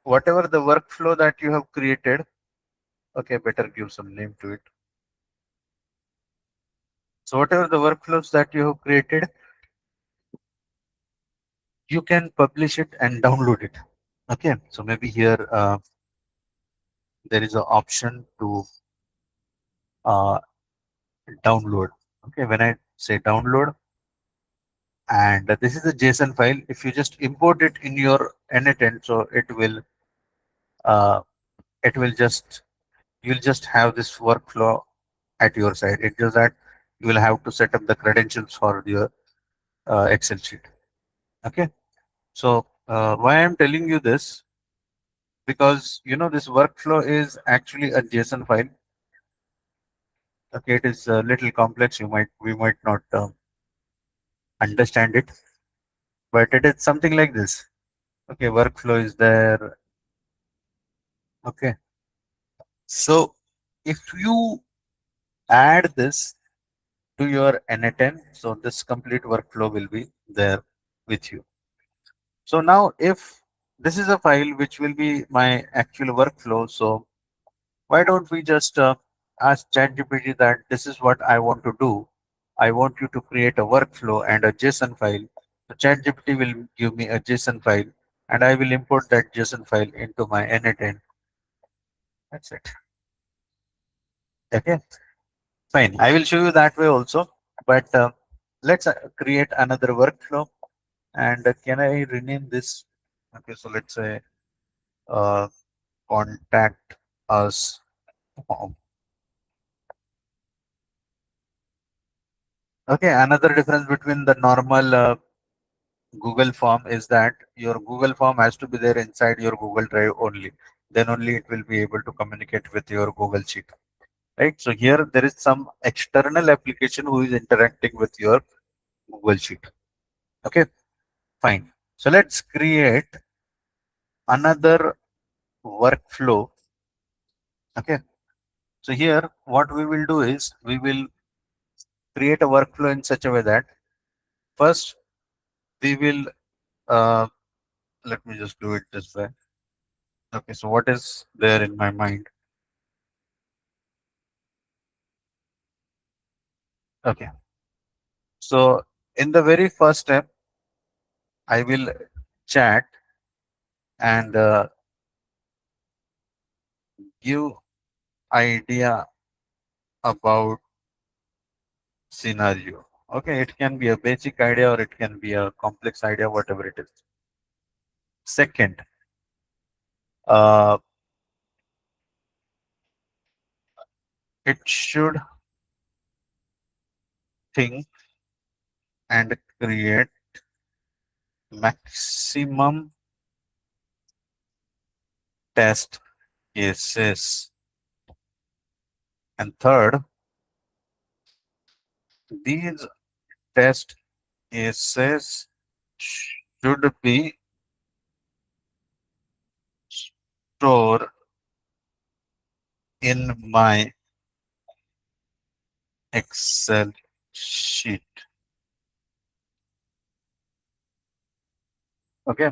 whatever the workflow that you have created, okay, better give some name to it. So whatever the workflows that you have created, you can publish it and download it. Okay, so maybe here there is an option to uh, download. Okay, when I say download, and this is a JSON file. If you just import it in your n8n, so uh, it will just you'll just have this workflow at your side. It's just that you will have to set up the credentials for your Excel sheet. Okay, so why I'm telling you this, because this workflow is actually a JSON file. Okay, it is a little complex. We might not understand it, but it is something like this. Okay, workflow is there. Okay, so if you add this to your n8n, so this complete workflow will be there with you. So now if this is a file which will be my actual workflow, so why don't we just ask ChatGPT that this is what I want to do. I want you to create a workflow and a JSON file. So ChatGPT will give me a JSON file and I will import that JSON file into my n8n. That's it. Okay, fine. I will show you that way also. But let's create another workflow. And can I rename this? Okay, so let's say uh, contact us form. Okay, another difference between the normal Google form is that your Google form has to be there inside your Google Drive only. Then only it will be able to communicate with your Google Sheet. Right. So here there is some external application who is interacting with your Google Sheet. Okay, fine. So let's create another workflow. Okay. So here what we will do is we will create a workflow in such a way that first we will uh, let me just do it this way. Okay, so what is there in my mind? Okay, so in the very first step, I will chat and give idea about scenario. Okay, it can be a basic idea or it can be a complex idea, whatever it is. Second, uh, it should think and create maximum test cases. And third, these test cases should be stored in my Excel sheet. Okay.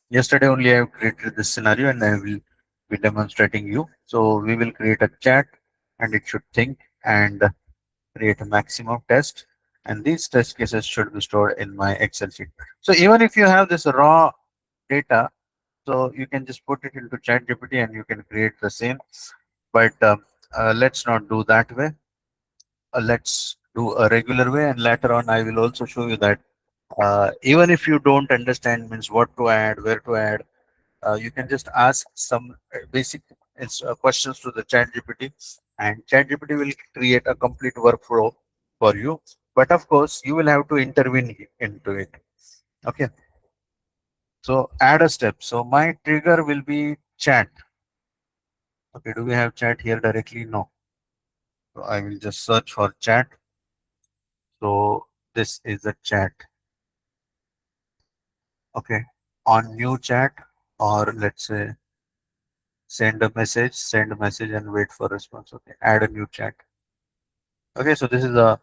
Yesterday only I have created this scenario and I will be demonstrating you. So we will create a chat and it should think and create a maximum test. And these test cases should be stored in my Excel sheet. So even if you have this raw data, so you can just put it into ChatGPT and you can create the same. But let's not do that way. Let's do a regular way, and later on I will also show you that even if you don't understand means what to add, where to add, you can just ask some basic questions to the ChatGPT, and ChatGPT will create a complete workflow for you. But of course, you will have to intervene into it. Okay, so add a step. So my trigger will be chat. Okay, do we have chat here directly? No. So I will just search for chat. So this is a chat. Okay, on new chat, or let's say send a message and wait for response. Okay, add a new chat. Okay, so this is a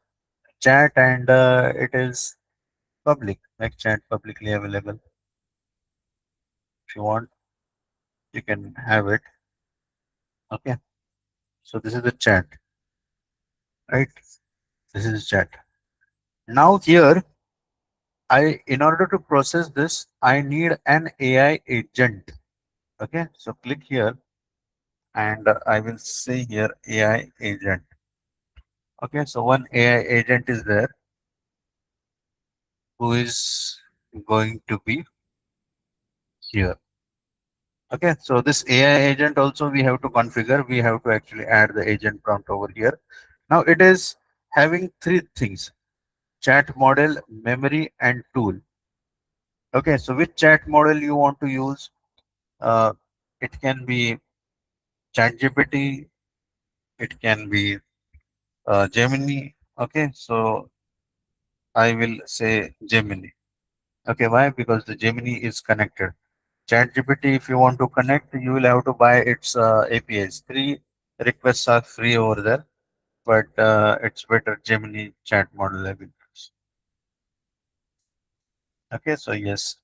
chat and it is public. Make chat publicly available. If you want, you can have it. Okay, so this is the chat, right? This is chat. Now here, in order to process this, I need an AI agent. Okay, so click here and I will say here AI agent. Okay, so one AI agent is there who is going to be here. Okay, so this AI agent also we have to configure. We have to actually add the agent prompt over here. Now it is having three things: chat model, memory, and tool. Okay, so which chat model you want to use? Uh, it can be ChatGPT, it can be Gemini. Okay, so I will say Gemini. Okay, why? Because the Gemini is connected. ChatGPT, if you want to connect, you will have to buy its APIs. Three requests are free over there, but it's better Gemini chat model I will use. Okay, so yes,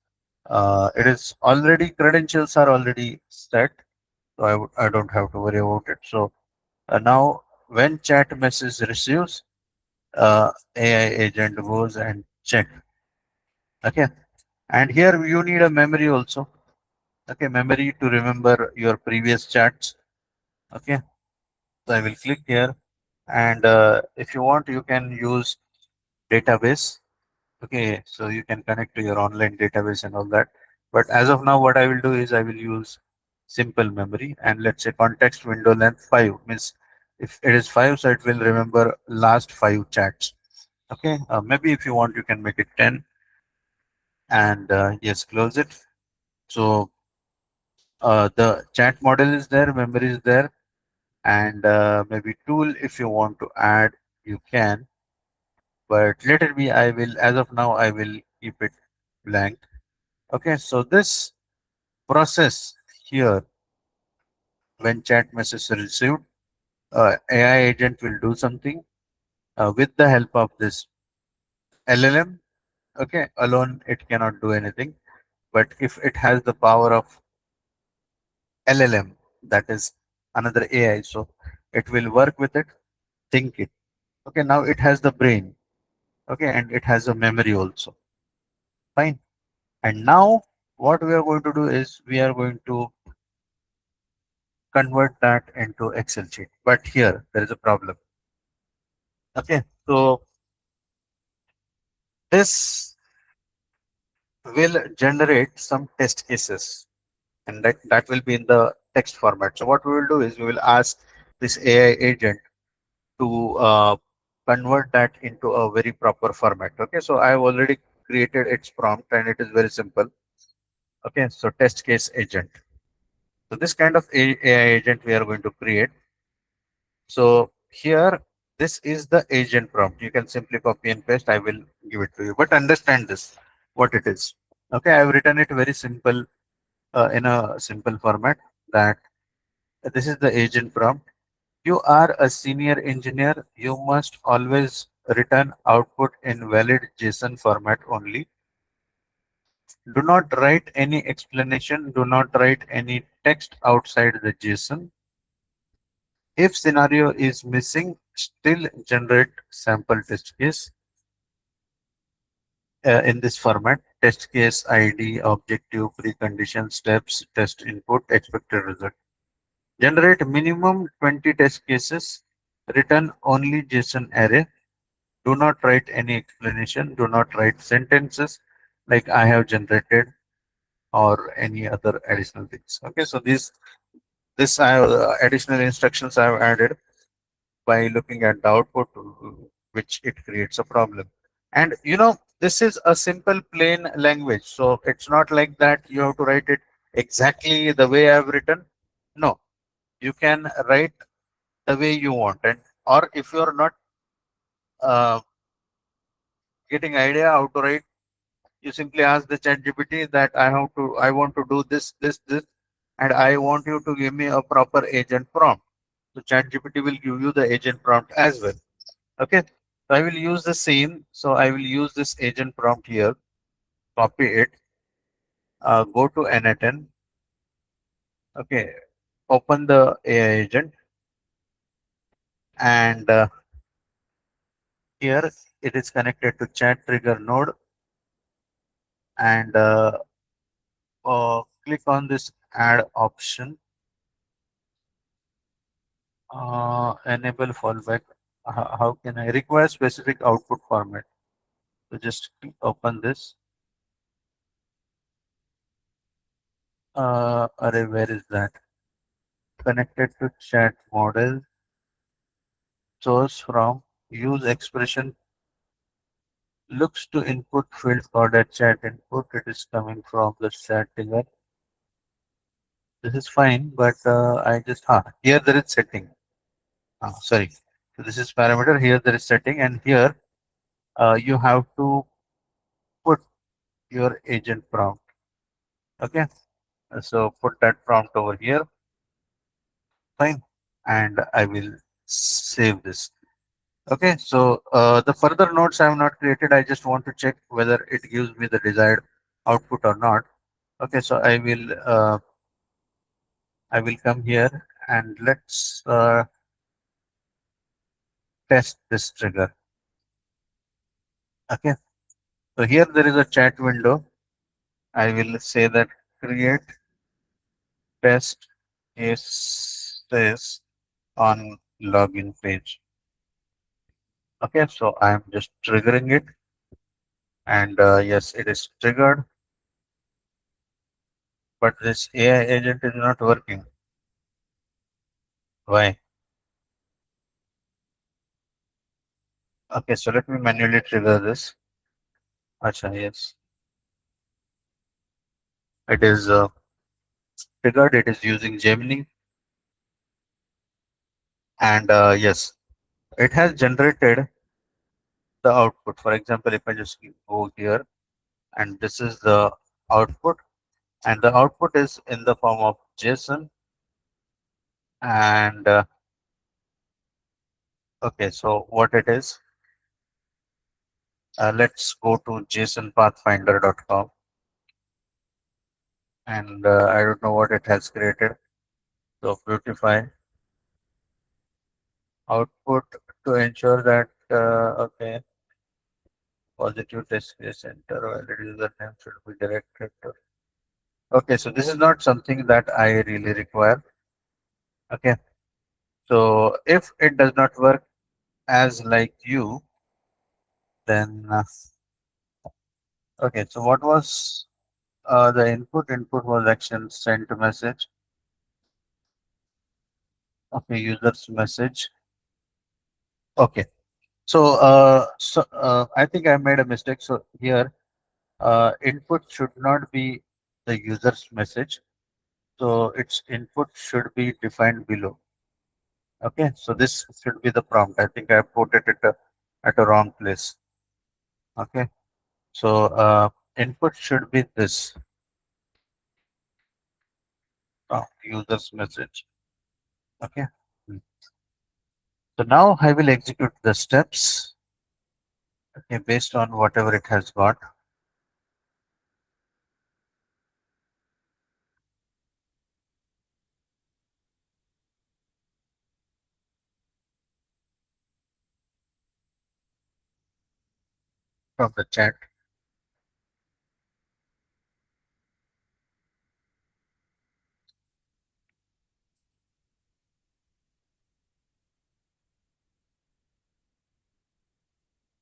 it is already credentials are already set, so I don't have to worry about it. So now when chat message receives, AI agent goes and check. Okay, and here you need a memory also. Okay, memory to remember your previous chats. Okay, so I will click here, and if you want, you can use database. Okay, so you can connect to your online database and all that. But as of now, what I will do is I will use simple memory, and let's say context window length 5 means if it is 5, so it will remember last 5 chats. Okay, maybe if you want, you can make it 10, and yes, close it. So the chat model is there, memory is there, and maybe tool if you want to add, you can. But let it be. I will, as of now, I will keep it blank. Okay, so this process here, when chat message is received, AI agent will do something with the help of this LLM. Okay, alone it cannot do anything. But if it has the power of LLM, that is another AI, so it will work with it, think it. Okay, now it has the brain. Okay, and it has a memory also. Fine. And now what we are going to do is we are going to convert that into Excel sheet. But here there is a problem. Okay, so this will generate some test cases, and that will be in the text format. So what we will do is we will ask this AI agent to convert that into a very proper format. Okay, so I have already created its prompt and it is very simple. Okay, so test case agent. So this kind of AI agent we are going to create. So here, this is the agent prompt. You can simply copy and paste. I will give it to you. But understand this, what it is. Okay, I've written it very simple in a simple format that this is the agent prompt. You are a senior engineer. You must always return output in valid JSON format only. Do not write any explanation. Do not write any text outside the JSON. If scenario is missing, still generate sample test case in this format. Test case ID, objective, precondition, steps, test input, expected result. Generate minimum 20 test cases. Return only JSON array. Do not write any explanation. Do not write sentences like I have generated or any other additional things. Okay, so this I have additional instructions I have added by looking at the output, which it creates a problem. And this is a simple plain language, so it's not like that you have to write it exactly the way I have written. No, you can write the way you want, and or if you are not uh, getting idea how to write, you simply ask the chat GPT that I want to do this, and I want you to give me a proper agent prompt. So chat GPT will give you the agent prompt as well. Okay, so I will use the same. So I will use this agent prompt here, copy it, go to n8n. Okay, open the AI agent, and here it is connected to chat trigger node, and click on this add option. Enable fallback. How can I require specific output format? So just open this. Array, where is that? Connected to chat model. Source from use expression looks to input field called at chat input. It is coming from the chat trigger. This is fine, but I just here there is setting. Sorry. So this is parameter. Here there is setting, and here you have to put your agent prompt. Okay. So put that prompt over here. Fine, and I will save this. Okay. So the further notes I have not created. I just want to check whether it gives me the desired output or not. Okay. So I will come here and let's test this trigger. Okay. So here there is a chat window. I will say that create test cases on login page. Okay, so I am just triggering it, and yes, it is triggered, but this AI agent is not working. Why? Okay, so let me manually trigger this. Acha, yes, it is triggered. It is using Gemini, and yes, it has generated the output. For example, if I just go here, and this is the output, and the output is in the form of JSON. And okay, so what it is, let's go to jasonpathfinder.com, and I don't know what it has created. So beautify output to ensure that okay, positive test case enter valid username should be directed to. Okay, so this is not something that I really require. Okay, so if it does not work as like you, then okay. So what was the input? Input was action sent message. Okay, user's message. Okay. So I think I made a mistake. So here, input should not be the user's message. So its input should be defined below. Okay. So this should be the prompt. I think I put it at a wrong place. Okay. So input should be this user's message. Okay. Hmm. So now I will execute the steps. Okay, based on whatever it has got. From the chat.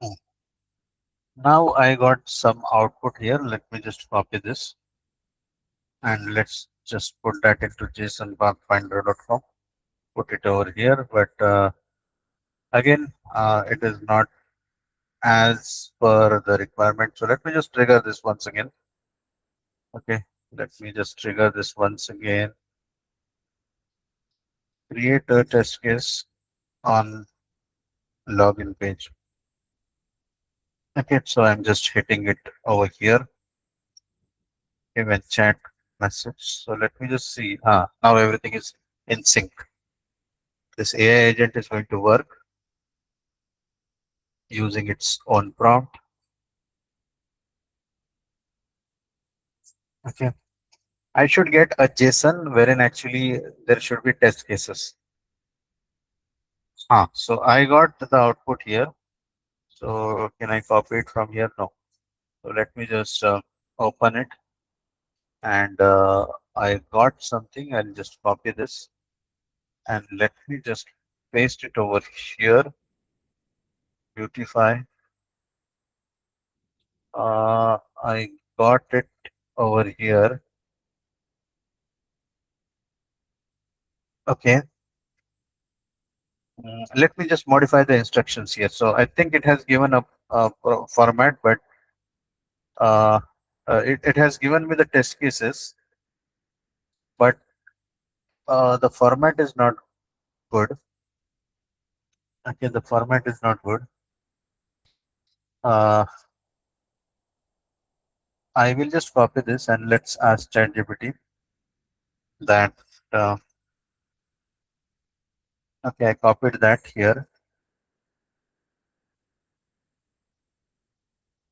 Hmm. Now I got some output here. Let me just copy this and let's just put that into jasonpathfinder.com. Put it over here, but again, it is not as per the requirement. So let me just trigger this once again. Okay, let me just trigger this once again. Create a test case on login page. Okay, so I'm just hitting it over here. Even chat message. So let me just see. Now everything is in sync. This AI agent is going to work using its own prompt. Okay. I should get a JSON wherein actually there should be test cases. So I got the output here. So can I copy it from here? No. So let me just open it, and I got something. I'll just copy this, and let me just paste it over here, beautify. I got it over here. Okay. Let me just modify the instructions here. So I think it has given a format, but uh, it has given me the test cases, but the format is not good. Okay, the format is not good. Uh, I will just copy this and let's ask ChatGPT that. Uh, okay, I copied that here,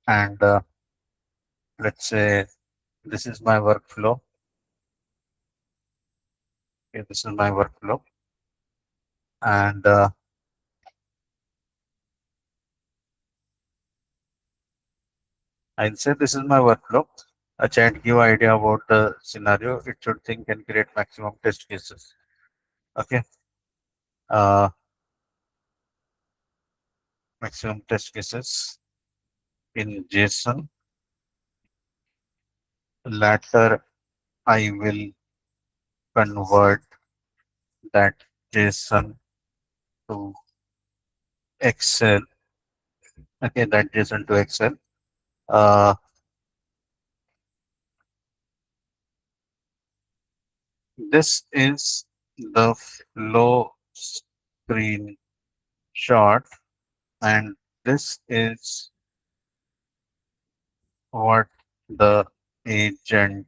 and let's say this is my workflow. Okay, this is my workflow, and I'll say this is my workflow. A chat give idea about the scenario. It should think and create maximum test cases. Okay, uh, maximum test cases in JSON. Later, I will convert that JSON to Excel. Okay, that JSON to Excel. Uh, this is the flow screen shot, and this is what the agent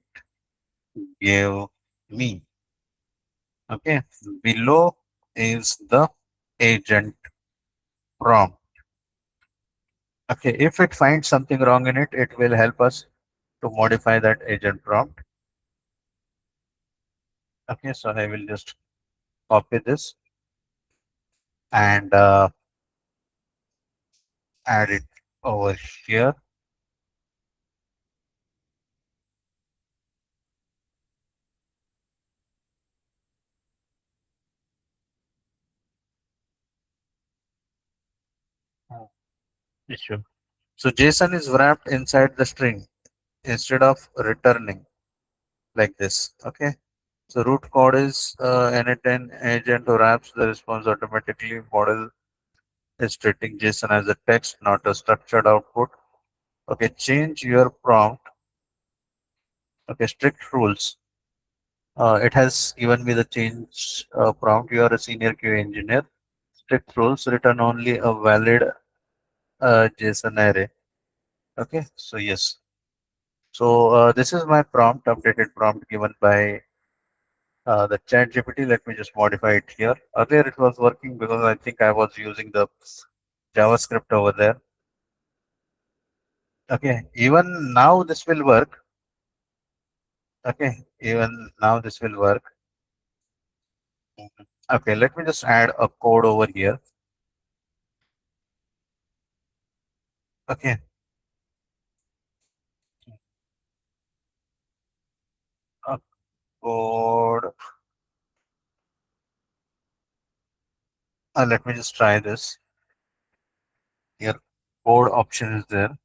gave me. Okay, below is the agent prompt. Okay, if it finds something wrong in it, it will help us to modify that agent prompt. Okay, so I will just copy this and add it over here. Issue. So JSON is wrapped inside the string instead of returning like this. Okay. So root code is n8n agent wraps the response automatically. Model is treating JSON as a text, not a structured output. Okay, change your prompt. Okay, strict rules. It has given me the change prompt. You are a senior QA engineer. Strict rules, return only a valid JSON array. Okay, so yes. So this is my prompt, updated prompt given by the chat GPT. Let me just modify it here. Earlier it was working because I think I was using the JavaScript over there. Okay, even now this will work. Okay, even now this will work. Mhm. Okay, let me just add a code over here. Okay, a code. Let me just try this. Here, code option is there.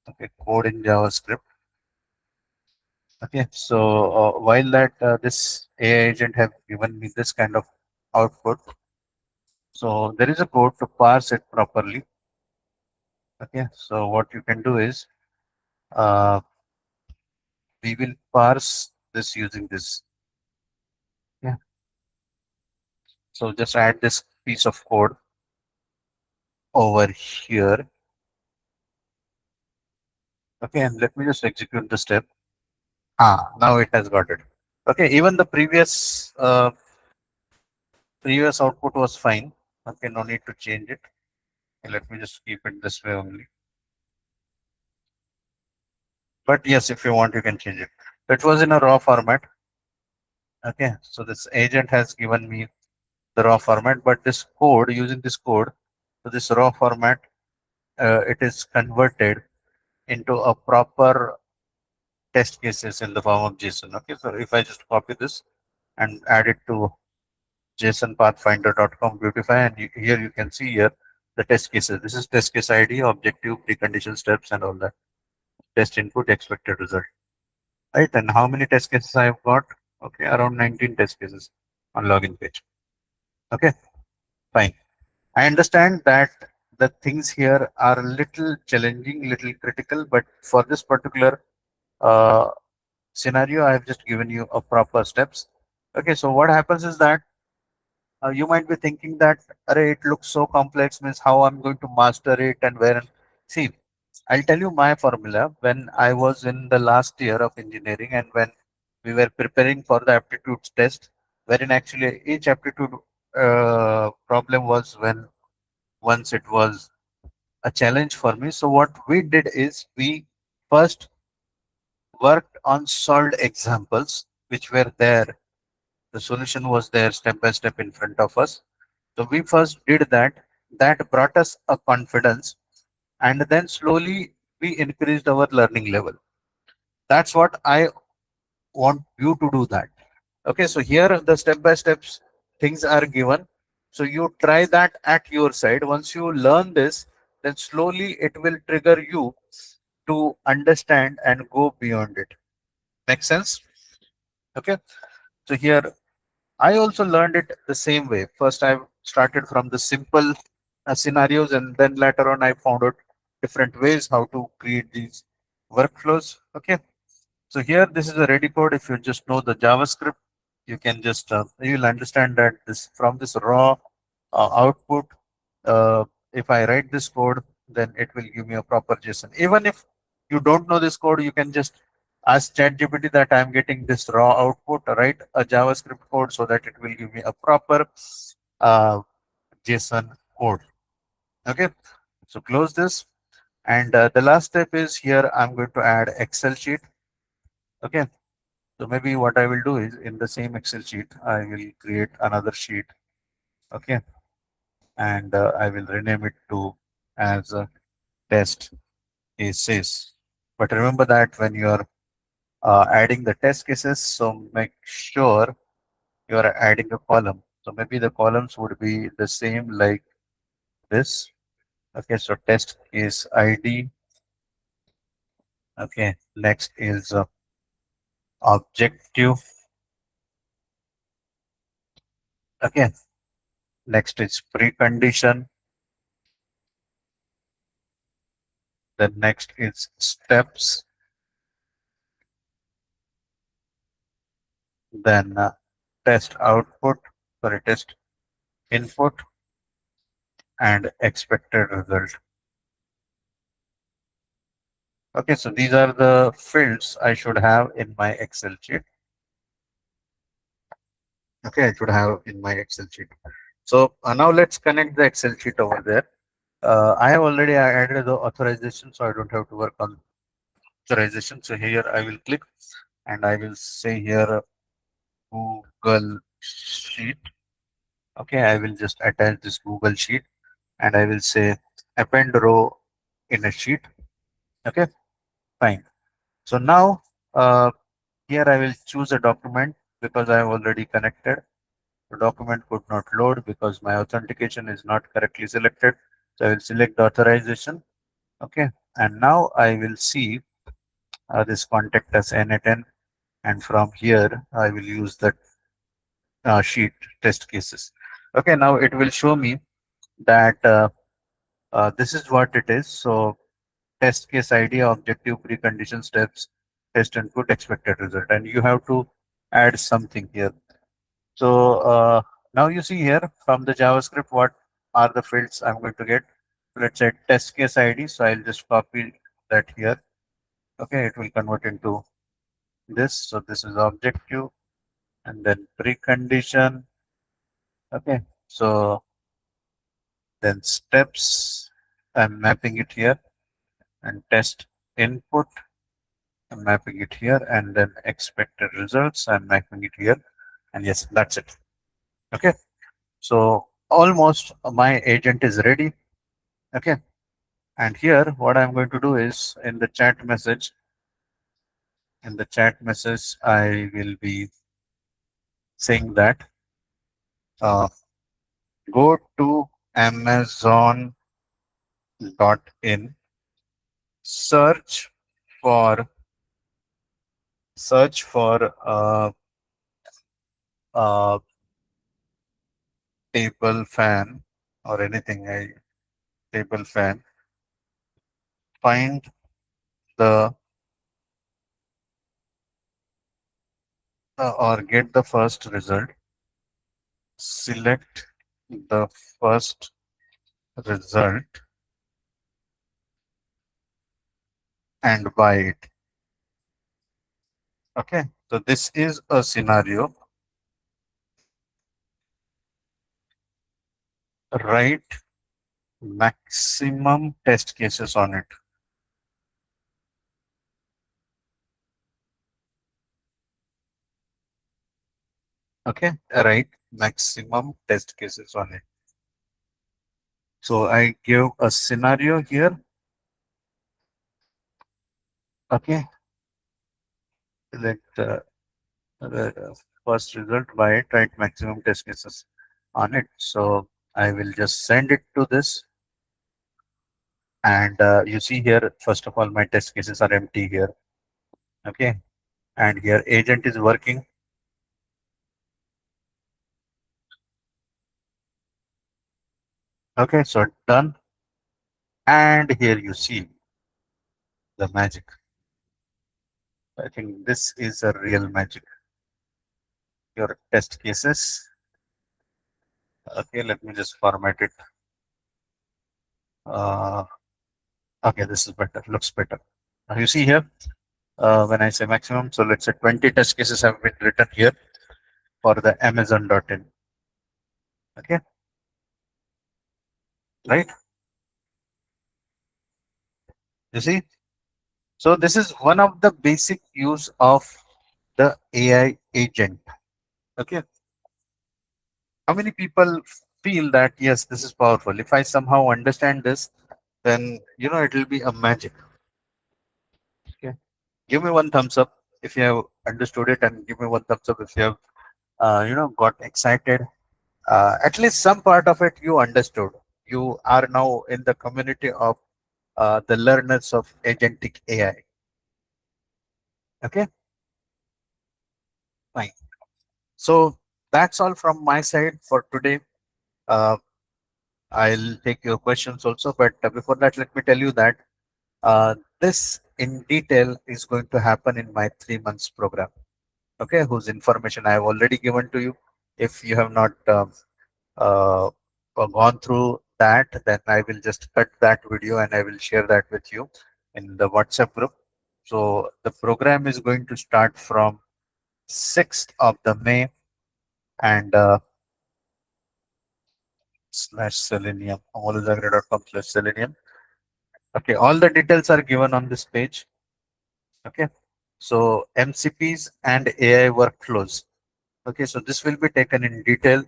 Okay, code in JavaScript. Okay, so while that this AI agent have given me this kind of output, so there is a code to parse it properly. Okay, so what you can do is uh, we will parse this using this. Yeah, so just add this piece of code over here. Okay, and let me just execute the step. Ah, now it has got it. Okay, even the previous output was fine. Okay, no need to change it. Okay, let me just keep it this way only. But yes, if you want, you can change it. It was in a raw format. Okay, so this agent has given me the raw format, but this code, using this code, so this raw format, it is converted into a proper test cases in the form of JSON. Okay, so if I just copy this and add it to JSONpathfinder.com beautify, and here you can see here the test cases. This is test case ID, objective, precondition steps, and all that. Test input, expected result. Right, and how many test cases I have got? Okay, around 19 test cases on login page. Okay, fine. I understand that the things here are a little challenging, little critical, but for this particular uh, scenario, I have just given you a proper steps. Okay, so what happens is that you might be thinking that, array, it looks so complex, means how I'm going to master it and where. See, I'll tell you my formula when I was in the last year of engineering and when we were preparing for the aptitude test, wherein actually each aptitude problem was when once it was a challenge for me. So what we did is we first worked on solved examples which were there. The solution was there step by step in front of us. So we first did that. That brought us a confidence, and then slowly we increased our learning level. That's what I want you to do that. Okay, so here the step by steps things are given. So you try that at your side. Once you learn this, then slowly it will trigger you to understand and go beyond it. Make sense? Okay. So here I also learned it the same way. First, I started from the simple scenarios, and then later on, I found out different ways how to create these workflows. Okay, so here this is a ready code. If you just know the JavaScript, you can just you'll understand that this from this raw output. Uh, if I write this code, then it will give me a proper JSON. Even if you don't know this code, you can just ask ChatGPT that I'm getting this raw output, write a JavaScript code so that it will give me a proper uh, JSON code. Okay, so close this. And the last step is here I'm going to add Excel sheet. Okay, so maybe what I will do is in the same Excel sheet, I will create another sheet. Okay, and I will rename it to as test cases. But remember that when you are adding the test cases, so make sure you are adding a column. So maybe the columns would be the same like this. Okay, so test case ID. Okay, next is objective. Okay, next is precondition. Then next is steps. Then test output, sorry, test input and expected result. Okay, so these are the fields I should have in my Excel sheet. Okay, I should have in my Excel sheet. So now let's connect the Excel sheet over there. I have already added the authorization, so I don't have to work on authorization. So here I will click and I will say here Google Sheet. Okay, I will just attach this Google Sheet and I will say append row in a sheet. Okay, fine. So now here I will choose a document because I have already connected. The document could not load because my authentication is not correctly selected. So I will select the authorization. Okay, and now I will see this contact as n8n, and from here I will use the sheet test cases. Okay, now it will show me that this is what it is. So test case ID, objective, precondition steps, test input, expected result, and you have to add something here. So now you see here from the JavaScript what are the fields I'm going to get. Let's say test case ID. So I'll just copy that here. Okay, it will convert into this. So this is objective and then precondition. Okay, so then steps, I'm mapping it here, and test input, I'm mapping it here, and then expected results, I'm mapping it here. And yes, that's it. Okay, so almost my agent is ready. Okay, and here what I'm going to do is in the chat message, I will be saying that Uh, Go to Amazon.in, search for a table fan or anything, a table fan. Find the or get the first result. Select the first result and buy it. Okay, so this is a scenario. Write maximum test cases on it. Okay, write maximum test cases on it. So I give a scenario here. Okay, select the first result by it, write maximum test cases on it. So I will just send it to this. And you see here, first of all, my test cases are empty here. Okay, and here agent is working. Okay, so done. And here you see the magic. I think this is a real magic. Your test cases. Okay, let me just format it. Uh, okay, this is better. Looks better. Now you see here, when I say maximum, so let's say 20 test cases have been written here for the Amazon.in. Okay, right? You see? So this is one of the basic use of the AI agent. Okay. How many people feel that yes, this is powerful? If I somehow understand this, then it will be a magic. Okay. Give me one thumbs up if you have understood it, and give me one thumbs up if you have got excited. At least some part of it you understood. You are now in the community of the learners of agentic AI. Okay, fine. So that's all from my side for today. Uh, I'll take your questions also, but before that, let me tell you that this in detail is going to happen in my 3 months program. Okay, whose information I have already given to you. If you have not uh, gone through that, then I will just cut that video and I will share that with you in the WhatsApp group. So the program is going to start from 6th of the May, and /Selenium, amoluzagre.com/Selenium. Okay, all the details are given on this page. Okay, so MCPs and AI workflows. Okay, so this will be taken in detail.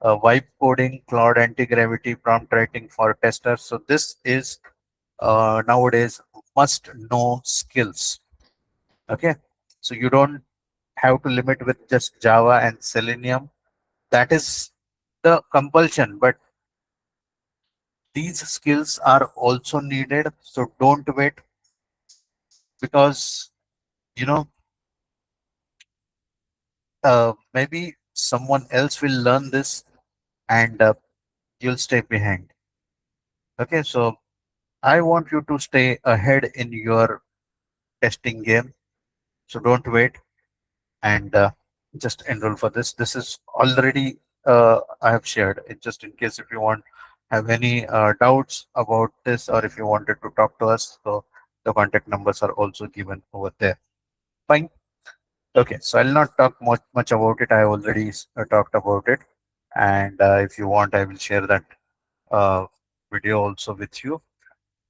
Vibe coding, Claude anti-gravity, prompt writing for testers. So this is nowadays must know skills. Okay, so you don't have to limit with just Java and Selenium. That is the compulsion, but these skills are also needed. So don't wait, because you know maybe someone else will learn this, and you'll stay behind. Okay, so I want you to stay ahead in your testing game. So don't wait, and just enroll for this. This is already I have shared it, just in case if you want have any doubts about this, or if you wanted to talk to us. So the contact numbers are also given over there. Fine. Okay, so I'll not talk much about it. I already talked about it, and if you want, I will share that uh, video also with you.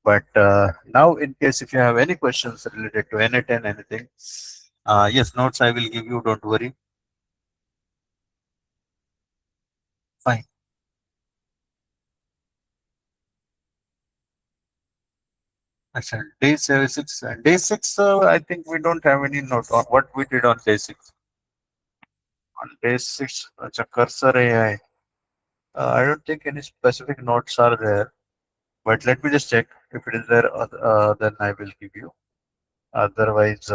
But now, in case if you have any questions related to n8n, anything, yes, notes I will give you. Don't worry. Fine. Actually, day 6. Day six. I think we don't have any note on what we did on day 6. On day 6, it's a cursor AI. I don't think any specific notes are there, but let me just check. If it is there, then I will give you. Otherwise,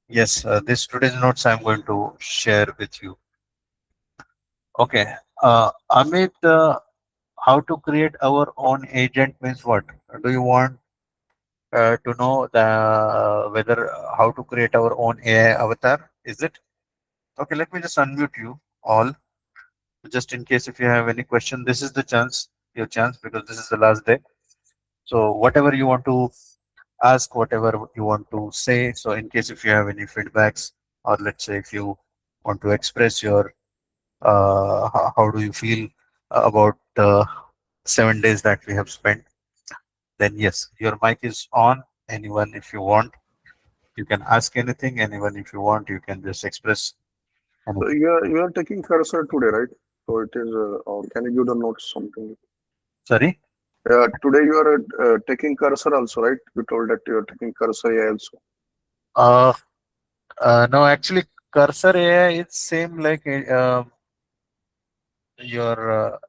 yes, this today's notes I'm going to share with you. Okay. Amit, how to create our own agent means what? Do you want to know whether how to create our own AI avatar? Is it? Okay, let me just unmute you all, just in case if you have any question. This is the chance, your chance, because this is the last day. So whatever you want to ask, whatever you want to say. So in case if you have any feedbacks, or let's say if you want to express your how do you feel about 7 days that we have spent, then yes, your mic is on. Anyone, if you want, you can ask anything. Anyone, if you want, you can just express So anything. you are taking cursor today, right? So it is, or can you give the notes something? Sorry. Today you are taking cursor also, right? You told that you are taking cursor AI also. Uh, no, actually, cursor AI is same like your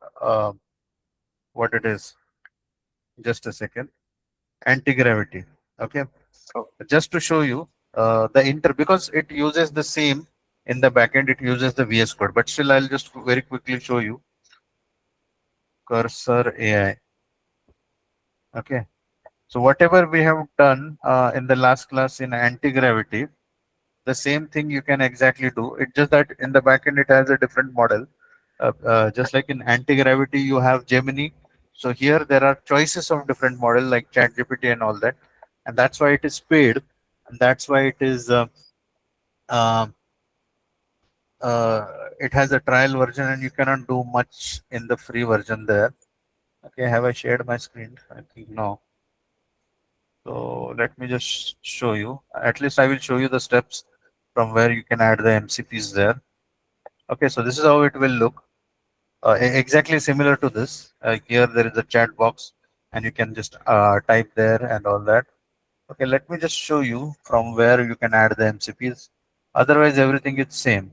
what it is. Just a second. Anti-gravity. Okay. Oh, Just to show you the inter, because it uses the same in the backend, it uses the VS Code, but still I'll just very quickly show you cursor AI. Okay. So whatever we have done in the last class in anti-gravity, the same thing you can exactly do. It's just that in the backend it has a different model. Just like in anti-gravity, you have Gemini. So here there are choices of different model like ChatGPT and all that, and that's why it is paid, and that's why it is uh, it has a trial version, and you cannot do much in the free version there. Okay, have I shared my screen? I think no. So let me just show you. At least I will show you the steps from where you can add the MCPs there. Okay, so this is how it will look. Exactly similar to this. Here there is a chat box, and you can just type there and all that. Okay, let me just show you from where you can add the MCPs. Otherwise, everything is same.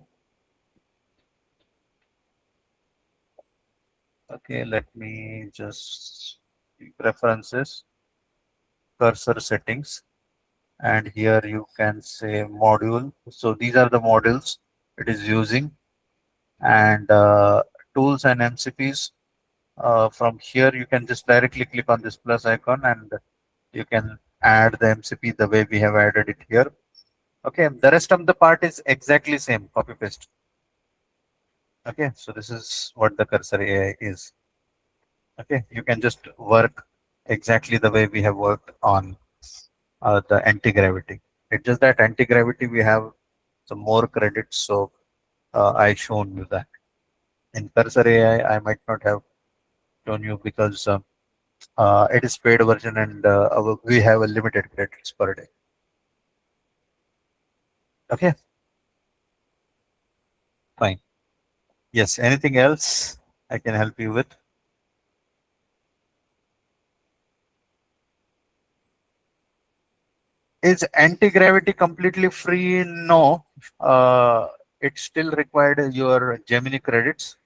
Okay, let me just preferences, cursor settings, and here you can say module. So these are the modules it is using, and tools and MCPs. From here, you can just directly click on this plus icon, and you can add the MCP the way we have added it here. Okay, the rest of the part is exactly same, copy paste. Okay, so this is what the cursor AI is. Okay, you can just work exactly the way we have worked on the anti-gravity. It's just that anti-gravity we have some more credits, so I shown you that. In cursor AI, I might not have shown you because it is paid version, and we have a limited credits per day. Okay, fine. Yes, anything else I can help you with? Is anti-gravity completely free? No. Uh, it still required your Gemini credits.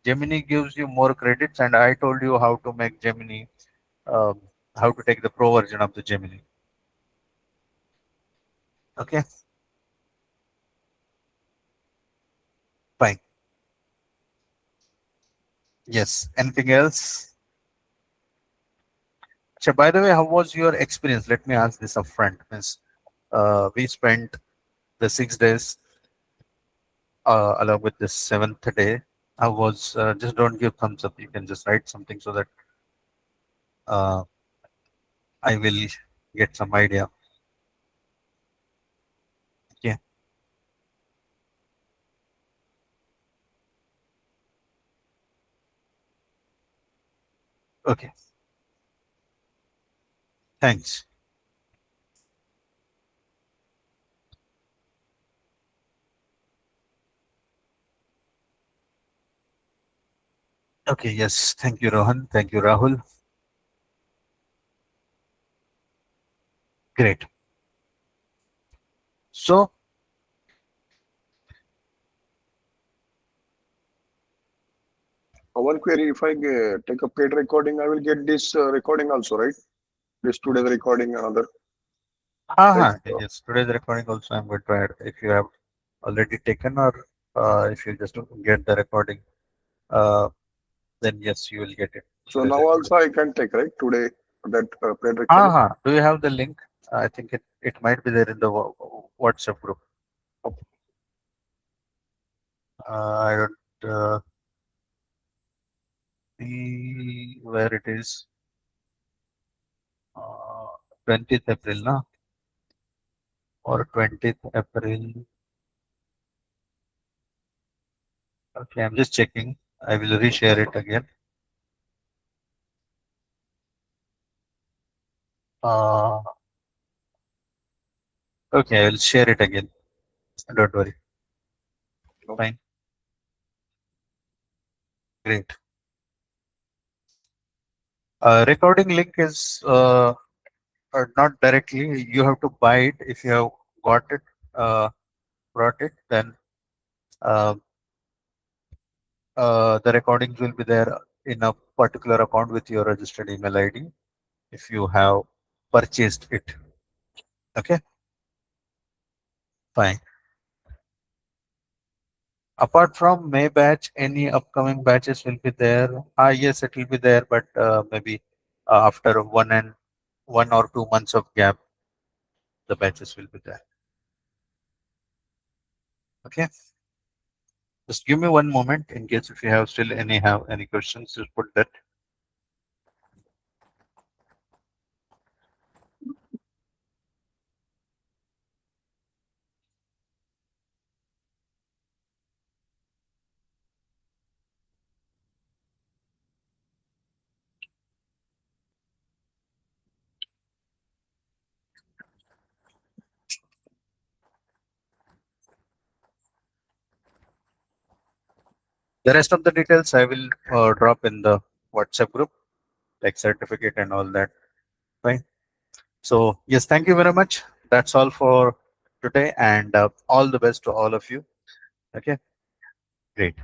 Gemini gives you more credits, and I told you how to make Gemini, um, how to take the pro version of the Gemini. Okay, fine. Yes. Anything else? So, by the way, how was your experience? Let me ask this upfront. Means, we spent the 6 days along with the seventh day. I was just don't give thumbs up. You can just write something so that uh, I will get some idea. Yeah. Okay. Thanks. Okay. Yes. Thank you, Rohan. Thank you, Rahul. Great. So, One query, if I take a paid recording, I will get this recording also, right? This today's recording, another, right? Yes, today's recording also I'm going to add. If you have already taken or if you just get the recording, uh, then yes, you will get it. So Today's now recording. also I can take, right, today that paid recording. Do you have the link? I think it might be there in the WhatsApp group. Okay. I don't see where it is. 20th April, na? Or 20th April. Okay, I'm just checking. I will reshare it again. Uh, okay, I will share it again. Don't worry. Okay. Fine. Great. Recording link is not directly. You have to buy it. If you have got it, brought it, then uh, the recordings will be there in a particular account with your registered email ID if you have purchased it. Okay, fine. Apart from May batch, any upcoming batches will be there. Yes, it will be there, but maybe after 1 or 2 months of gap, the batches will be there. Okay, just give me one moment in case if you have still any questions, just put that. The rest of the details I will drop in the WhatsApp group, like certificate and all that. Fine. So yes, thank you very much. That's all for today, and all the best to all of you. Okay, great.